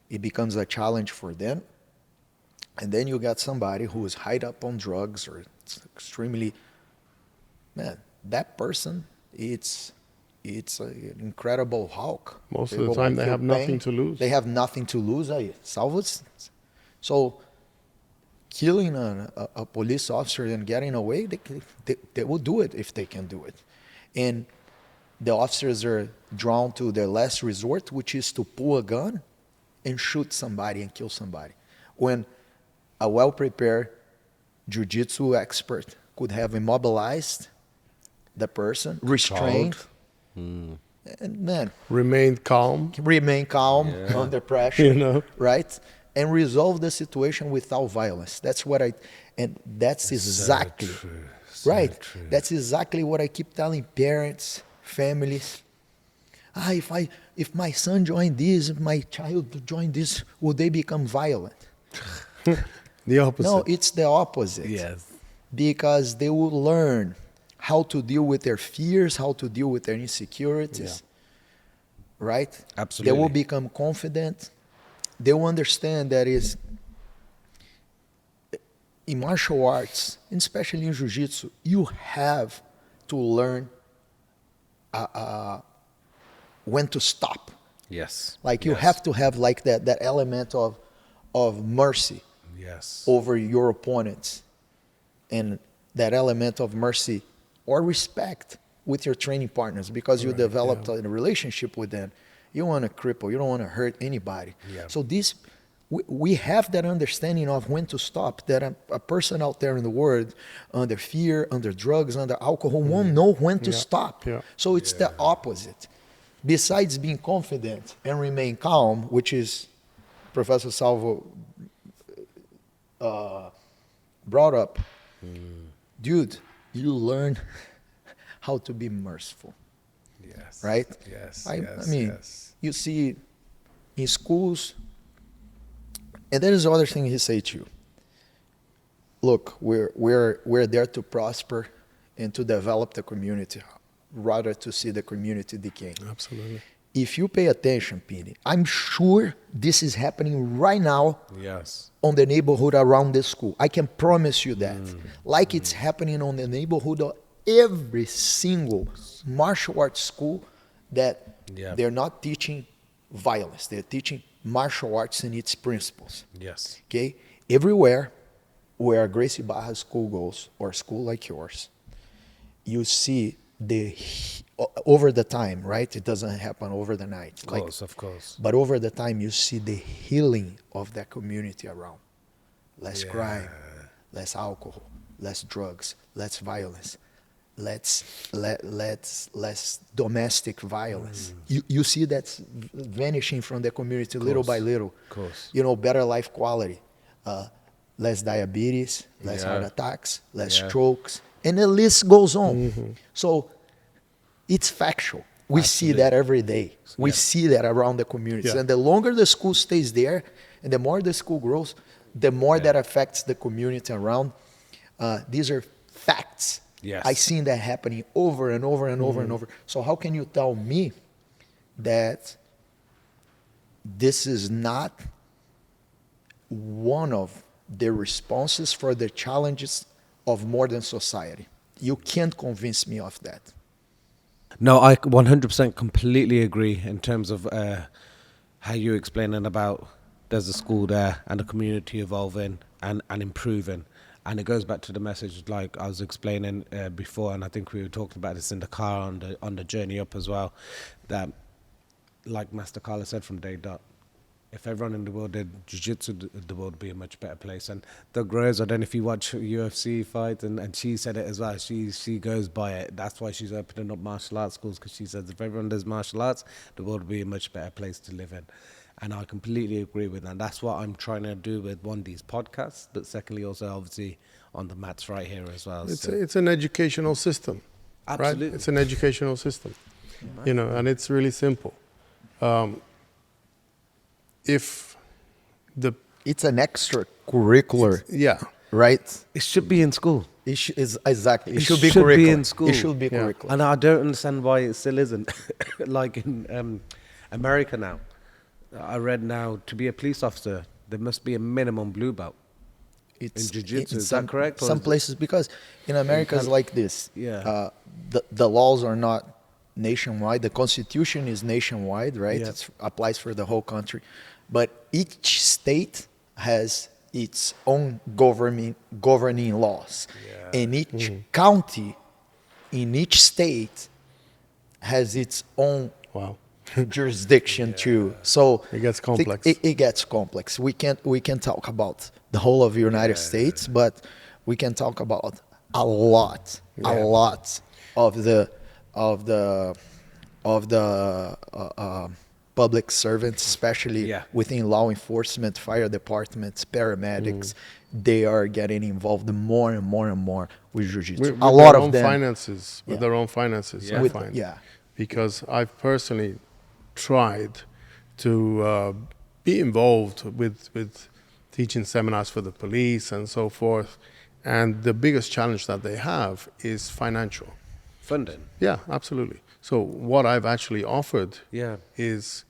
It becomes a challenge for them. And then you got somebody who is high up on drugs or extremely, man, that person, it's an incredible hulk. Most of the time they have nothing to lose. They have nothing to lose. So killing a police officer and getting away, they will do it if they can do it. And the officers are drawn to their last resort, which is to pull a gun and shoot somebody and kill somebody. When a well-prepared jiu-jitsu expert could have immobilized the person, restrained, and then remain calm under pressure, right? And resolve the situation without violence. That's what that's exactly right. That's exactly what I keep telling parents, families. If my son joined this, if my child joined this, will they become violent? The opposite. No, it's the opposite. Yes. Because they will learn how to deal with their fears, how to deal with their insecurities, right? Absolutely. They will become confident. They will understand that in martial arts, and especially in jiu-jitsu, you have to learn when to stop. Yes. Like you have to have like that element of mercy over your opponents, and that element of mercy or respect with your training partners, because you developed a relationship with them. You don't want to cripple, you don't want to hurt anybody. So we have that understanding of when to stop, that a person out there in the world under fear, under drugs, under alcohol won't know when to stop. So it's the opposite. Besides being confident and remain calm, which is Professor Salvo brought up, dude, you learn how to be merciful. Right? I mean, you see in schools, and that is the other thing he say to you. Look, we're there to prosper and to develop the community, rather to see the community decaying. Absolutely. If you pay attention, Pindi, I'm sure this is happening right now on the neighborhood around the school. I can promise you that. Like it's happening on the neighborhood of every single martial arts school, that they're not teaching violence. They're teaching martial arts and its principles. Okay? Everywhere where a Gracie Barra school goes, or a school like yours, you see over the time, right? It doesn't happen over the night. Of course. But over the time, you see the healing of that community around. Less crime, less alcohol, less drugs, less violence, less domestic violence. You see that's vanishing from the community little by little. Of course. Better life quality, less diabetes, less heart attacks, less strokes, and the list goes on. So it's factual. We see that every day. We see that around the communities. And the longer the school stays there, and the more the school grows, the more that affects the community around. These are facts. I've seen that happening over and over and over and over. So how can you tell me that this is not one of the responses for the challenges of modern society? You can't convince me of that. No, I 100% completely agree in terms of how you're explaining about there's a school there and a community evolving and improving. And it goes back to the message like I was explaining before, and I think we were talking about this in the car on the journey up as well, that like Master Carlos said from day dot, if everyone in the world did jiu-jitsu, the world would be a much better place. And Doug Rose, I don't know if you watch UFC fights, and she said it as well. She goes by it. That's why she's opening up martial arts schools, because she says if everyone does martial arts, the world would be a much better place to live in. And I completely agree with that. That's what I'm trying to do with one of these podcasts, but secondly also obviously on the mats right here as well. It's an educational system. Absolutely. Right? It's an educational system. You know, and it's really simple. It's an extracurricular, right? It should be in school. Exactly. It should be be curriculum. in school. It should be curriculum. And I don't understand why it still isn't. Like in America now, I read now to be a police officer, there must be a minimum blue belt in jiu-jitsu. Is that correct? Some places, because in America it's like this. Yeah. The laws are not nationwide. The Constitution is nationwide, right? Yeah. It applies for the whole country. But each state has its own governing laws. Yeah. And each county in each state has its own jurisdiction too. So it gets complex. It gets complex. We can talk about the whole of the United States, but we can talk about a lot of the public servants, especially within law enforcement, fire departments, paramedics. They are getting involved more and more and more with jiu-jitsu. A lot of them with their own finances. I find. Because I've personally tried to be involved with teaching seminars for the police and so forth, and the biggest challenge that they have is financial funding. Yeah, absolutely. So what I've actually offered is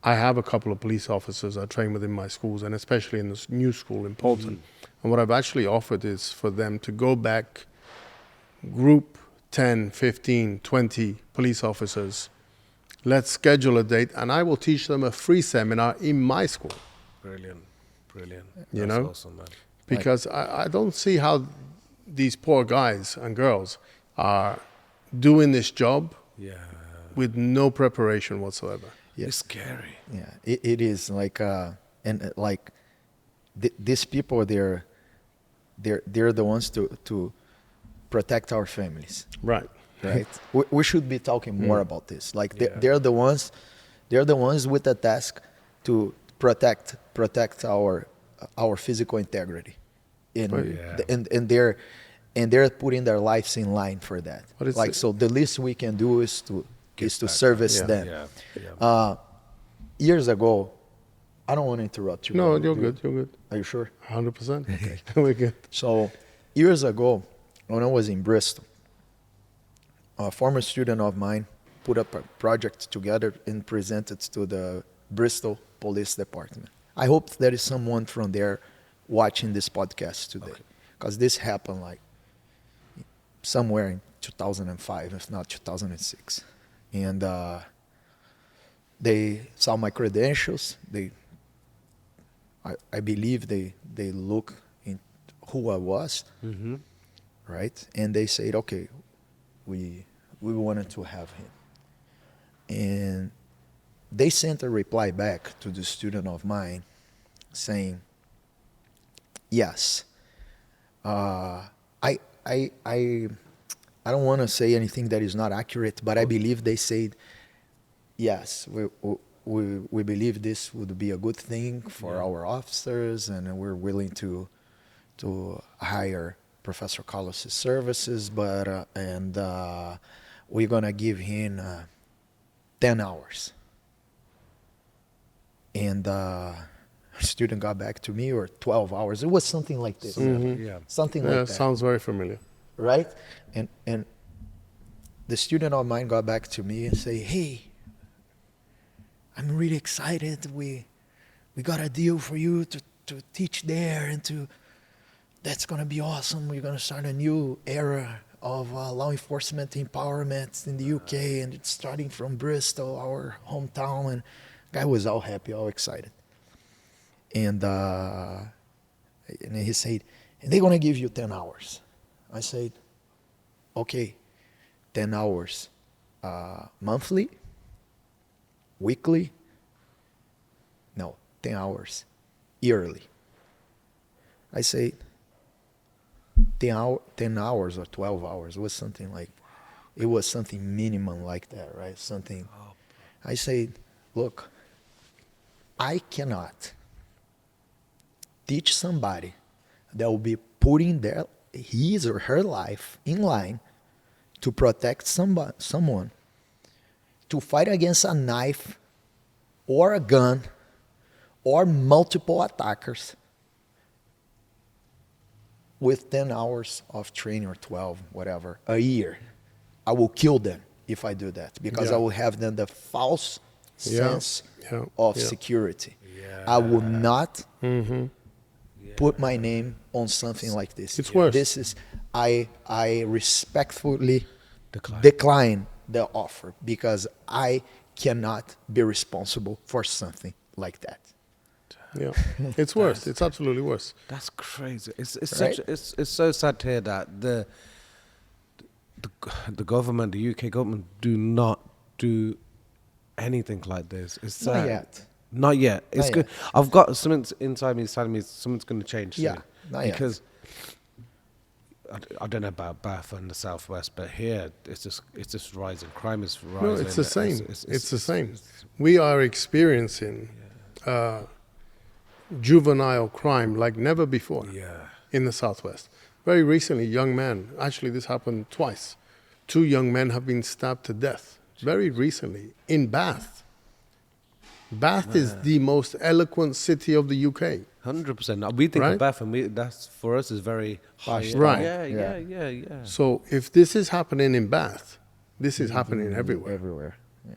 I have a couple of police officers I train within my schools, and especially in this new school in Polton. And what I've actually offered is for them to go back, group 10, 15, 20 police officers. Let's schedule a date, and I will teach them a free seminar in my school. Brilliant. You That's know? awesome, man. Because I don't see how these poor guys and girls are doing this job with no preparation whatsoever. It's scary. Yeah, it is like these people, they're the ones to protect our families. Right. We should be talking more about this. Like they're the ones with the task to protect our physical integrity, and they're putting their lives in line for that. So the least we can do is to service them. Years ago, I don't want to interrupt you. No, you're good. Are you sure? 100%. Okay. We're good. So years ago, when I was in Bristol, a former student of mine put up a project together and presented to the Bristol Police Department. I hope there is someone from there watching this podcast today, because this happened like somewhere in 2005, if not 2006. And they saw my credentials. I believe they look in who I was, right? And they said, okay, we wanted to have him. And they sent a reply back to the student of mine saying, yes, I don't want to say anything that is not accurate, but I believe they said, yes, we believe this would be a good thing for our officers, and we're willing to hire Professor Carlos' services, but we're gonna give him 10 hours. And a student got back to me, or 12 hours. It was something like this. Something like that. Sounds very familiar. Right? And the student of mine got back to me and say, hey, I'm really excited. We got a deal for you to teach there, and that's going to be awesome. We're going to start a new era of law enforcement empowerment in the UK, and it's starting from Bristol, our hometown. And guy was all happy, all excited. And he said, and they're going to give you 10 hours. I said, okay, 10 hours monthly, weekly, 10 hours yearly. I say 10 hours or 12 hours. It was something like, it was something minimum like that, right? Something. I say, look, I cannot teach somebody that will be putting his or her life in line to protect someone, to fight against a knife or a gun or multiple attackers with 10 hours of training or 12, whatever, a year. I will kill them if I do that, because I will have then the false sense of security. I will not put my name on something like this. It's worse. This is, I respectfully decline the offer, because I cannot be responsible for something like that. Yeah, it's worse. It's absolutely worse. That's crazy. It's Right? it's so sad to hear that the government, the UK government, do not do anything like this. It's Not sad. yet. Not yet. It's Not good. yet. I've got something inside me telling me something's going to change soon. Yeah, not yet. Because I don't know about Bath and the Southwest, but here it's just rising. Crime is rising. No, it's the same. It's the same. it's- We are experiencing juvenile crime like never before in the Southwest. Very recently, young man, actually this happened twice. 2 young men have been stabbed to death very recently in Bath. Bath is the most eloquent city of the UK. 100%. We think Right? of Bath, and that's for us is very high. Right. Yeah. So if this is happening in Bath, this is happening everywhere. Everywhere. Yeah.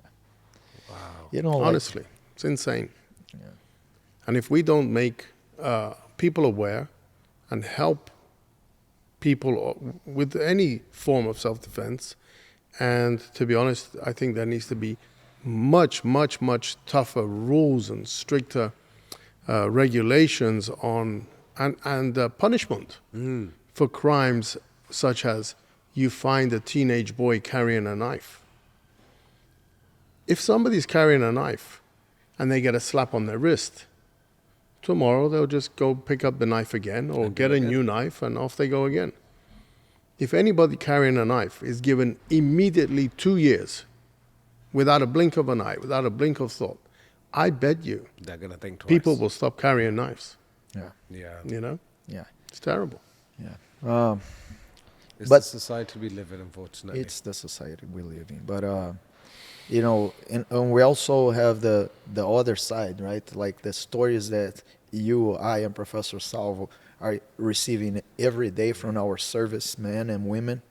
Wow. You know, like, Honestly, it's insane. And if we don't make people aware and help people with any form of self-defense, and to be honest, I think there needs to be much, much, much tougher rules and stricter regulations on and punishment for crimes such as you find a teenage boy carrying a knife. If somebody's carrying a knife and they get a slap on their wrist, tomorrow they'll just go pick up the knife again or get a new knife and off they go again. If anybody carrying a knife is given immediately 2 years without a blink of an eye, without a blink of thought, I bet you They're going to think twice. people will stop carrying knives. Yeah. Yeah. You know? Yeah. It's terrible. Yeah. It's But- the society we live in, unfortunately. It's the society we live in. But, you know, and we also have the other side, right? Like the stories that you, I, and Professor Salvo are receiving every day from our servicemen and women,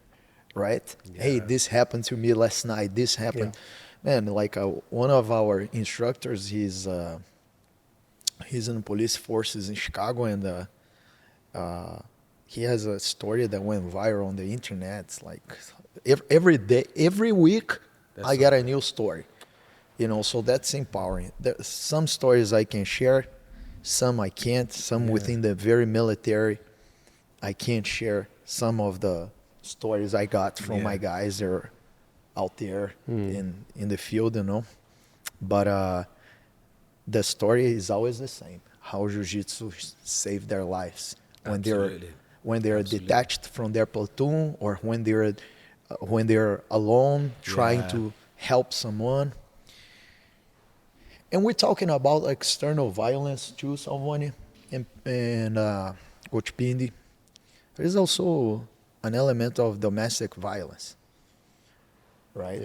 right? Hey, this happened to me last night. This happened. Man, like one of our instructors, he's in the police forces in Chicago, and he has a story that went viral on the internet. It's like every day, every week, I get a new story. You know, so that's empowering. There's some stories I can share, some I can't. Some within the very military, I can't share. Some of the stories I got from my guys that are out there in the field, you know. But the story is always the same: how Jiu-Jitsu saved their lives when they're detached from their platoon, or when they're alone trying to help someone. And we're talking about external violence too, Salvatore and Coach Pindi. There is also an element of domestic violence, right?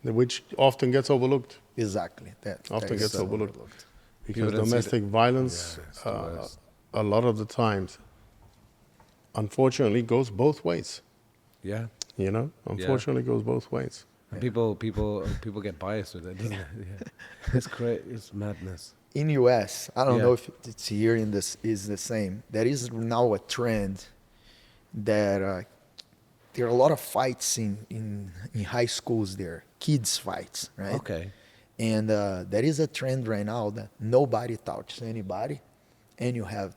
Which often gets overlooked. Exactly. That Often is gets overlooked. Because don't see domestic violence, it's the worst. a lot of the times, unfortunately, goes both ways. Yeah. You know, unfortunately, goes both ways. And people get biased with it, doesn't it? Yeah. It's crazy. It's madness. in US, I don't know if it's here in this is the same. There is now a trend that there are a lot of fights in high schools there, kids fights, right? Okay. And there is a trend right now that nobody touches anybody, and you have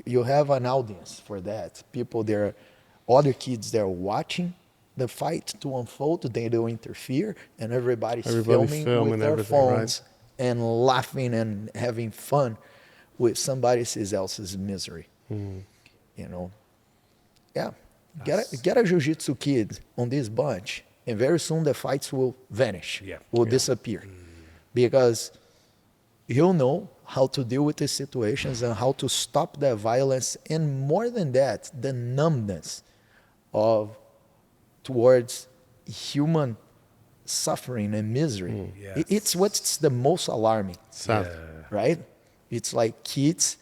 you have an audience for that. People there, other kids there watching the fight to unfold, they don't interfere, and everybody's Everybody's filming with their everything, phones right? and laughing and having fun with somebody else's misery. You know, yeah. Get a jiu-jitsu kid on this bunch, and very soon the fights will vanish, will disappear, because he'll know how to deal with these situations and how to stop the violence, and more than that, the numbness towards human suffering and misery. It's what's the most alarming. Sad. Right? It's like kids,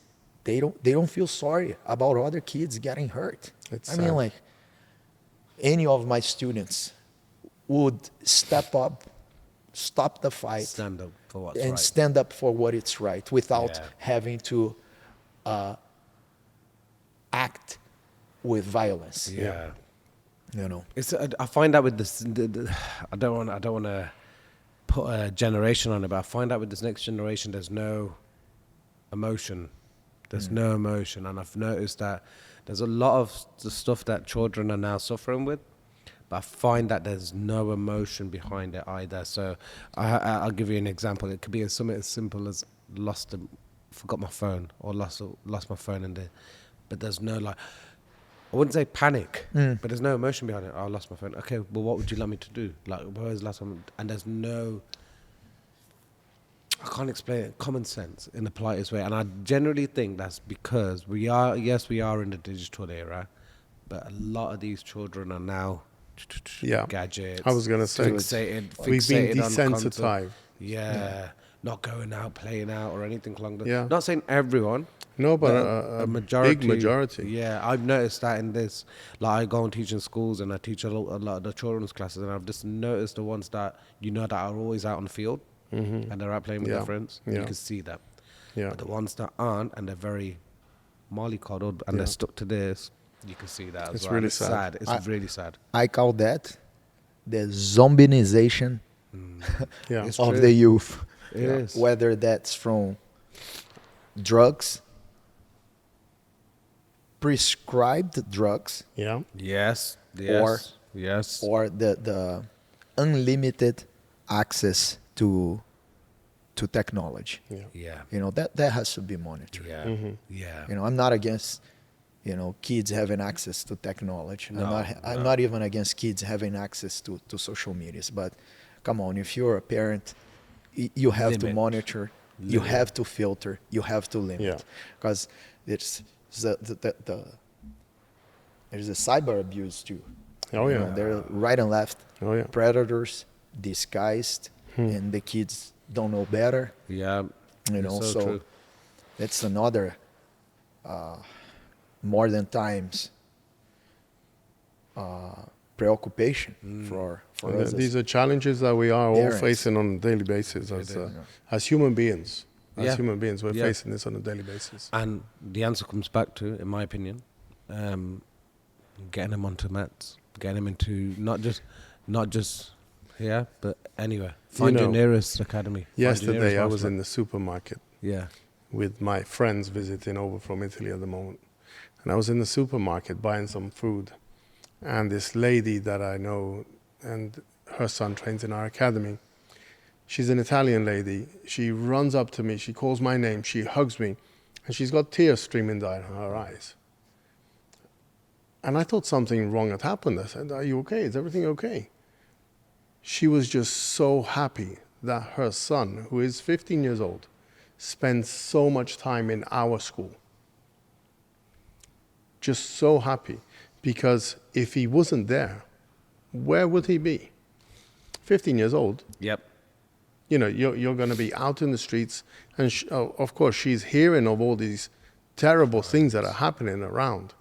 they don't feel sorry about other kids getting hurt. It's I mean, sad. like, any of my students would step up, stop the fight, Stand up for what's and right. stand up for what it's right, without having to act with violence. Yeah. You know. It's I find out with this. I don't want to put a generation on it, but I find out with this next generation, there's no emotion. There's no emotion, and I've noticed that there's a lot of the stuff that children are now suffering with, but I find that there's no emotion behind it either. So I'll give you an example. It could be something as simple as forgot my phone, or lost my phone in there, but there's no, like, I wouldn't say panic, but there's no emotion behind it. Oh, I lost my phone. Okay, well, what would you like me to do? Like, where's the last time? And there's no, I can't explain it, common sense in the politest way. And I generally think that's because we are in the digital era, but a lot of these children are now gadgets. I was going to say, we've been desensitized. Not going out, playing out, or anything along that. Yeah. Not saying everyone. No, but a majority. Big majority. Yeah, I've noticed that in this. Like, I go and teach in schools, and I teach a lot of the children's classes, and I've just noticed the ones that that are always out on the field, and they're out playing with their friends. You can see that. Yeah. But the ones that aren't, and they're very mollycoddled, and they're stuck to this, you can see that as It's well. really It's sad. It's really sad. I call that the zombinization It's of true. the youth. It is. Whether that's from drugs, prescribed drugs, Yeah. Yes. Or Yes. or the unlimited access to technology. Yeah. You know, that has to be monitored. Yeah. Yeah. You know, I'm not against, kids having access to technology. I'm not even against kids having access to social medias. But come on, if you're a parent, you have to monitor, you have to filter, you have to limit, because there's there's a cyber abuse too. Oh yeah. They're right and left. Oh yeah. Predators disguised, and the kids don't know better. Yeah. So true. that's another more than times preoccupation for us. These are challenges that we are all parents. facing on a daily basis as human beings. Yeah. Human beings, we're Yeah. facing this on a daily basis. And the answer comes back to, in my opinion, getting them onto mats, getting them into not just here, but anywhere. Find your nearest academy. Find your Yesterday, nearest I was master. in the supermarket Yeah. with my friends visiting over from Italy at the moment. And I was in the supermarket buying some food. And this lady that I know, and her son trains in our academy, she's an Italian lady. She runs up to me, she calls my name, she hugs me, and she's got tears streaming down her eyes. And I thought something wrong had happened. I said, "Are you okay? Is everything okay?" She was just so happy that her son, who is 15 years old, spends so much time in our school. Just so happy, because if he wasn't there, where would he be? 15 years old. Yep. You're going to be out in the streets, and of course she's hearing of all these terrible things that are happening around.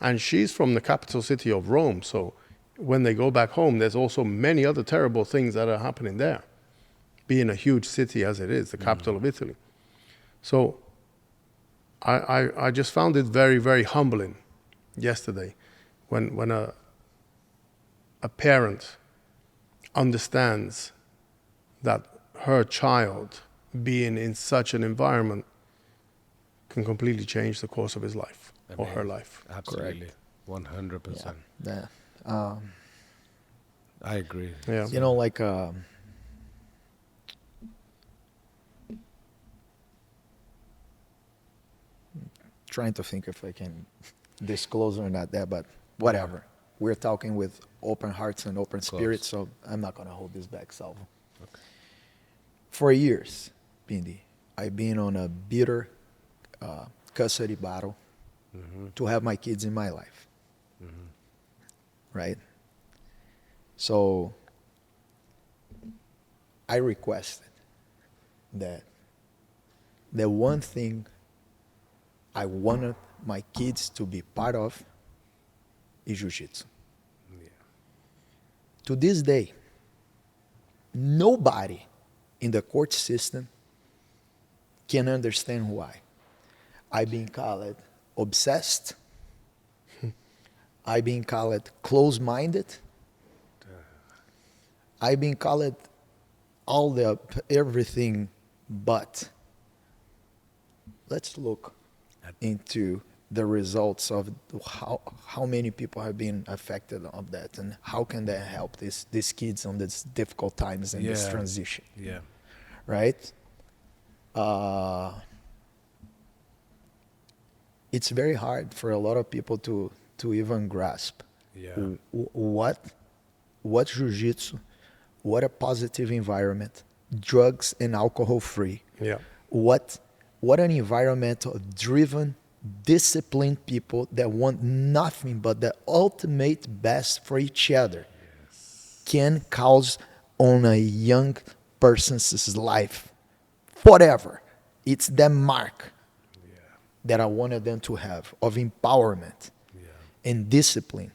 And she's from the capital city of Rome, so when they go back home, there's also many other terrible things that are happening there, being a huge city as it is, the capital of Italy. So I just found it very, very humbling yesterday when a parent understands that her child being in such an environment can completely change the course of his life or her life. Absolutely. 100%. Yeah. I agree. Yeah. You know, like trying to think if I can disclose or not that, but whatever. We're talking with open hearts and open spirits, so I'm not gonna hold this back, Salvo. Okay. For years, Pindi, I've been on a bitter custody battle to have my kids in my life. Right? So I requested that the one thing I wanted my kids to be part of is Jiu-Jitsu. Yeah. To this day, nobody in the court system can understand why. I've been called obsessed. I've been called close-minded. I've been called everything but. Let's look into the results of how many people have been affected of that, and how can that help these kids on these difficult times and this transition. Yeah. Right? It's very hard for a lot of people to even grasp what Jiu-Jitsu, what a positive environment, drugs and alcohol free. Yeah. What an environment of driven, disciplined people that want nothing but the ultimate best for each other can cause on a young person's life forever. It's that mark that I wanted them to have of empowerment and discipline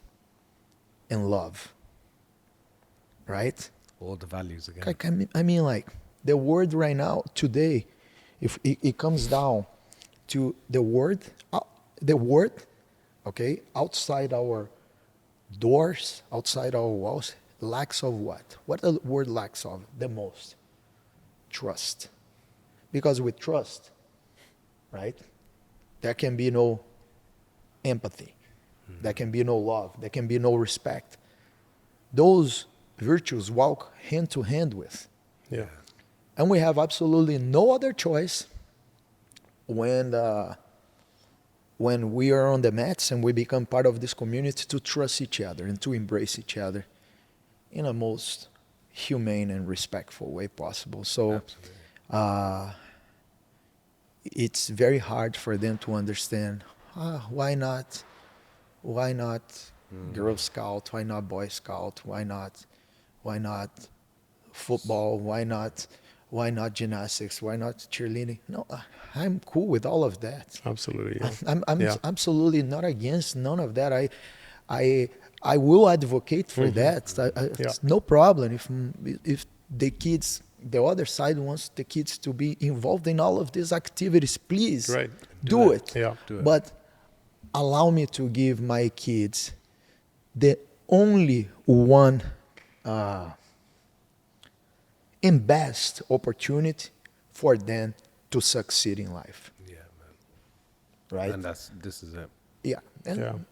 and love. Right? All the values again. I mean, like, the word right now, today, if it comes down to the word, okay, outside our doors, outside our walls, lacks of what? What the word lacks of the most? Trust. Because with trust, right, there can be no empathy. There can be no love. There can be no respect. Those virtues walk hand to hand with. Yeah. And we have absolutely no other choice when we are on the mats and we become part of this community to trust each other and to embrace each other in a most humane and respectful way possible. So it's very hard for them to understand, why not Girl Scout, why not Boy Scout, why not football, why not gymnastics, why not cheerleading? No, I'm cool with all of that. Absolutely. Yeah. I'm absolutely not against none of that. I will advocate for that. It's no problem if the kids, the other side wants the kids to be involved in all of these activities. Please do it. Yeah. Do it. But allow me to give my kids the only one and best opportunity for them to succeed in life. Yeah, man. Right? And this is it. Yeah. And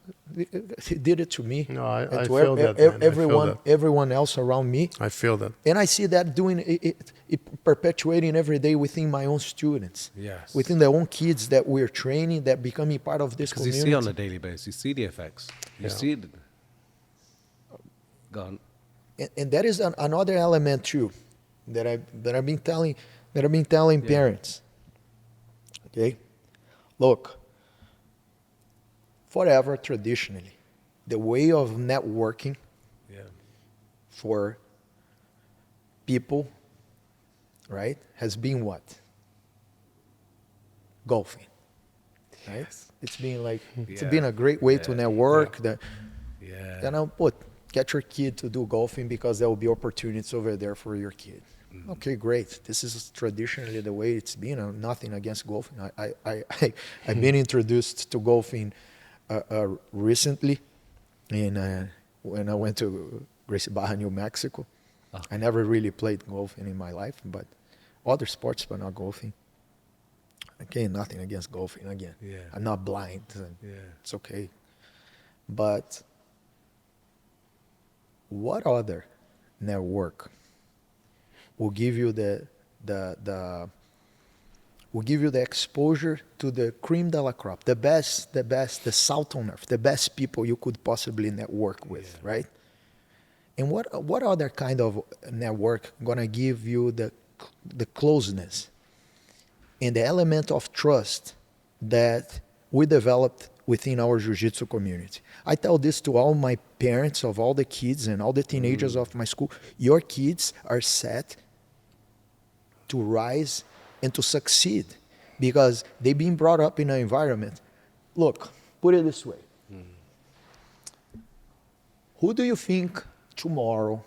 he did it to me. No, I and to feel that, man. I feel that. Everyone else around me. I feel that. And I see that doing it perpetuating every day within my own students. Yes. Within their own kids that we're training, that becoming part of this community. Because you see on a daily basis, you see the effects. You see it. Gone. And that is another element too that I've been telling parents. Okay? Look, forever, traditionally, the way of networking for people, right, has been what? Golfing. Right? Yes. It's been like it's been a great way to network. Get your kid to do golfing because there will be opportunities over there for your kid. Okay, great. This is traditionally the way it's been. Nothing against golfing. I've been introduced to golfing recently, and when I went to Gracie, New Mexico. I never really played golfing in my life, but other sports, but not golfing. Okay, nothing against golfing again. Yeah. I'm not blind. It's okay. But what other network will give you will give you the exposure to the cream de la crop, the best, the salt on earth, the best people you could possibly network with, right? And what other kind of network gonna give you the closeness and the element of trust that we developed within our jiu-jitsu community? I tell this to all my parents of all the kids and all the teenagers of my school. Your kids are set to rise and to succeed because they've been brought up in an environment. Look, put it this way. Who do you think tomorrow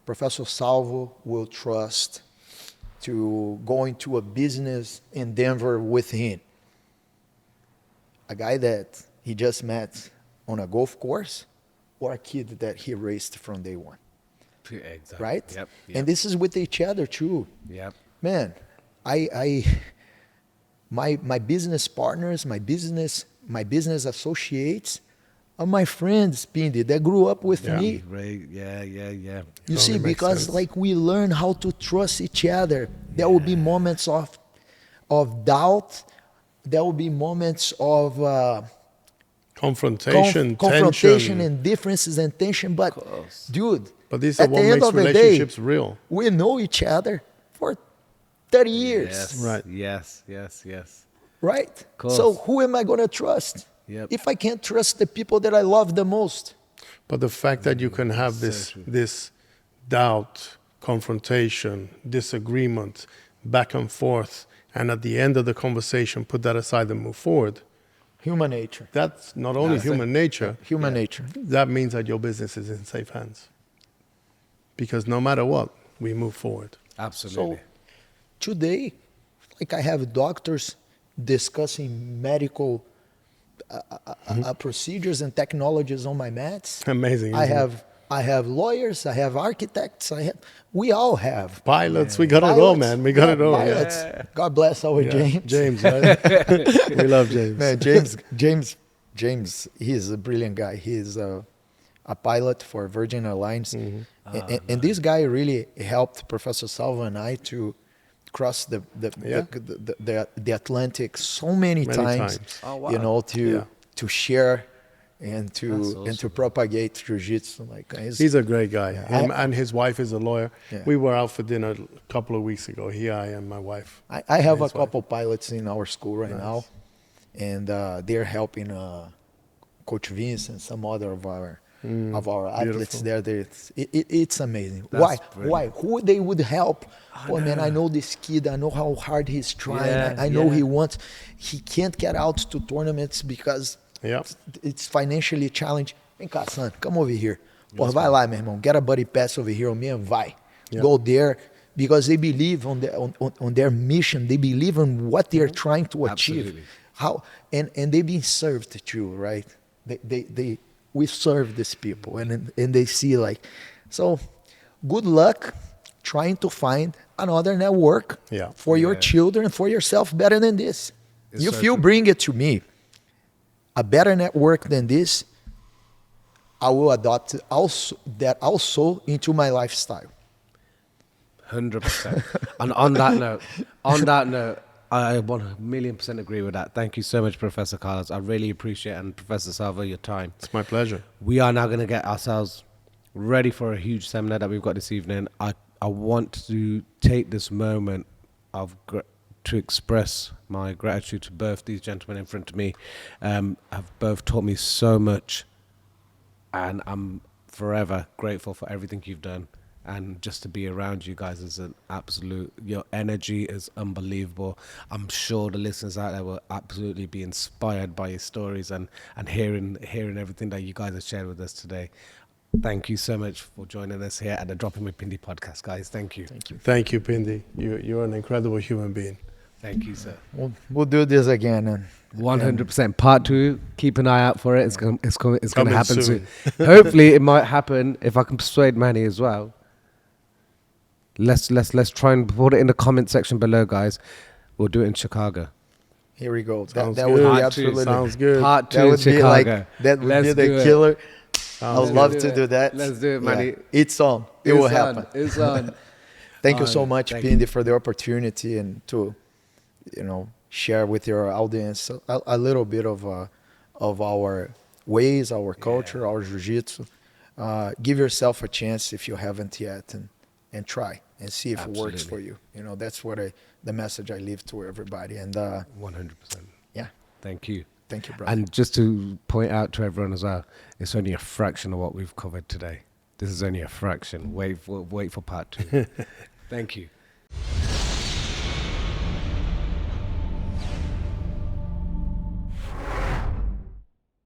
Professor Salvo will trust to go into a business endeavor with him? A guy that he just met on a golf course, or a kid that he raised from day one? Exactly. Right? Yep. And this is with each other too. Yep. Man, my business partners, my business associates are my friends, Pindi, that grew up with me. Right. Yeah. You see, because like we learn how to trust each other. There will be moments of doubt. There will be moments of confrontation, confrontation and differences and tension. But dude, but these at are what the end makes of the relationships day, real. we know each other for 30 years. Yes. Right. Yes. Right? Course. So who am I going to trust? Yep. If I can't trust the people that I love the most. But the fact that you can have this doubt, confrontation, disagreement, back and forth, and at the end of the conversation, put that aside and move forward. Human nature. That's not only human nature. Human nature. That means that your business is in safe hands. Because no matter what, we move forward. Absolutely. So today, like I have doctors discussing medical procedures and technologies on my mats. Amazing. I have lawyers, I have architects, we all have pilots. We got it all, man. We got it all. Pilots. God bless our James. James, right? We love James. Man, James, he's a brilliant guy. He's a pilot for Virgin Airlines. And this guy really helped Professor Salvo and I to cross the Atlantic so many times. Oh, wow. You know, to share and to propagate jiu-jitsu. Like he's a great guy. Yeah, Him and his wife is a lawyer. Yeah. We were out for dinner a couple of weeks ago. I and my wife. I have a couple pilots in our school right now, and they're helping Coach Vince and some other of our athletes there. It's amazing. That's Why? Who they would help? Oh man, I know this kid. I know how hard he's trying. Yeah, I know he wants. He can't get out to tournaments because it's financially challenged. Vem cá, son, come over here. Pô, vai lá, meu irmão. Get a buddy pass over here on me and vai. Go there because they believe on their mission. They believe in what they are trying to achieve. Absolutely. And they've been served too, right? We serve these people and they see like, so good luck trying to find another network for your children, for yourself better than this. If you bring it to me, a better network than this, I will adopt also into my lifestyle. 100%. And on that note, I 1,000,000% agree with that. Thank you so much, Professor Carlos. I really appreciate it. And Professor Salvo, your time. It's my pleasure. We are now going to get ourselves ready for a huge seminar that we've got this evening. I want to take this moment to express my gratitude to both these gentlemen in front of me. Have both taught me so much, and I'm forever grateful for everything you've done. And just to be around you guys is an absolute, your energy is unbelievable. I'm sure the listeners out there will absolutely be inspired by your stories and hearing everything that you guys have shared with us today. Thank you so much for joining us here at the Dropping with Pindi podcast, guys. Thank you. Thank you, Pindi. You're an incredible human being. Thank you, sir. We'll do this again. 100%. Part 2. Keep an eye out for it. It's going to happen soon. Hopefully, it might happen if I can persuade Manny as well. Let's try and put it in the comment section below, guys. We'll do it in Chicago. Here we go. Sounds that good. would be absolutely Sounds good. Part 2 that in would Chicago. That would be the killer. I would love to do that. Let's do it, Manny. Yeah. It's on. It will happen. It's on. Thank you so much, thank Pindi, for the opportunity and to, share with your audience a little bit of our ways, our culture, our jiu-jitsu. Give yourself a chance if you haven't yet, and try and see if it works for you. That's what the message I leave to everybody. And 100%. Yeah. Thank you. Thank you, brother. And just to point out to everyone as well, it's only a fraction of what we've covered today. This is only a fraction. Wait for part 2. Thank you.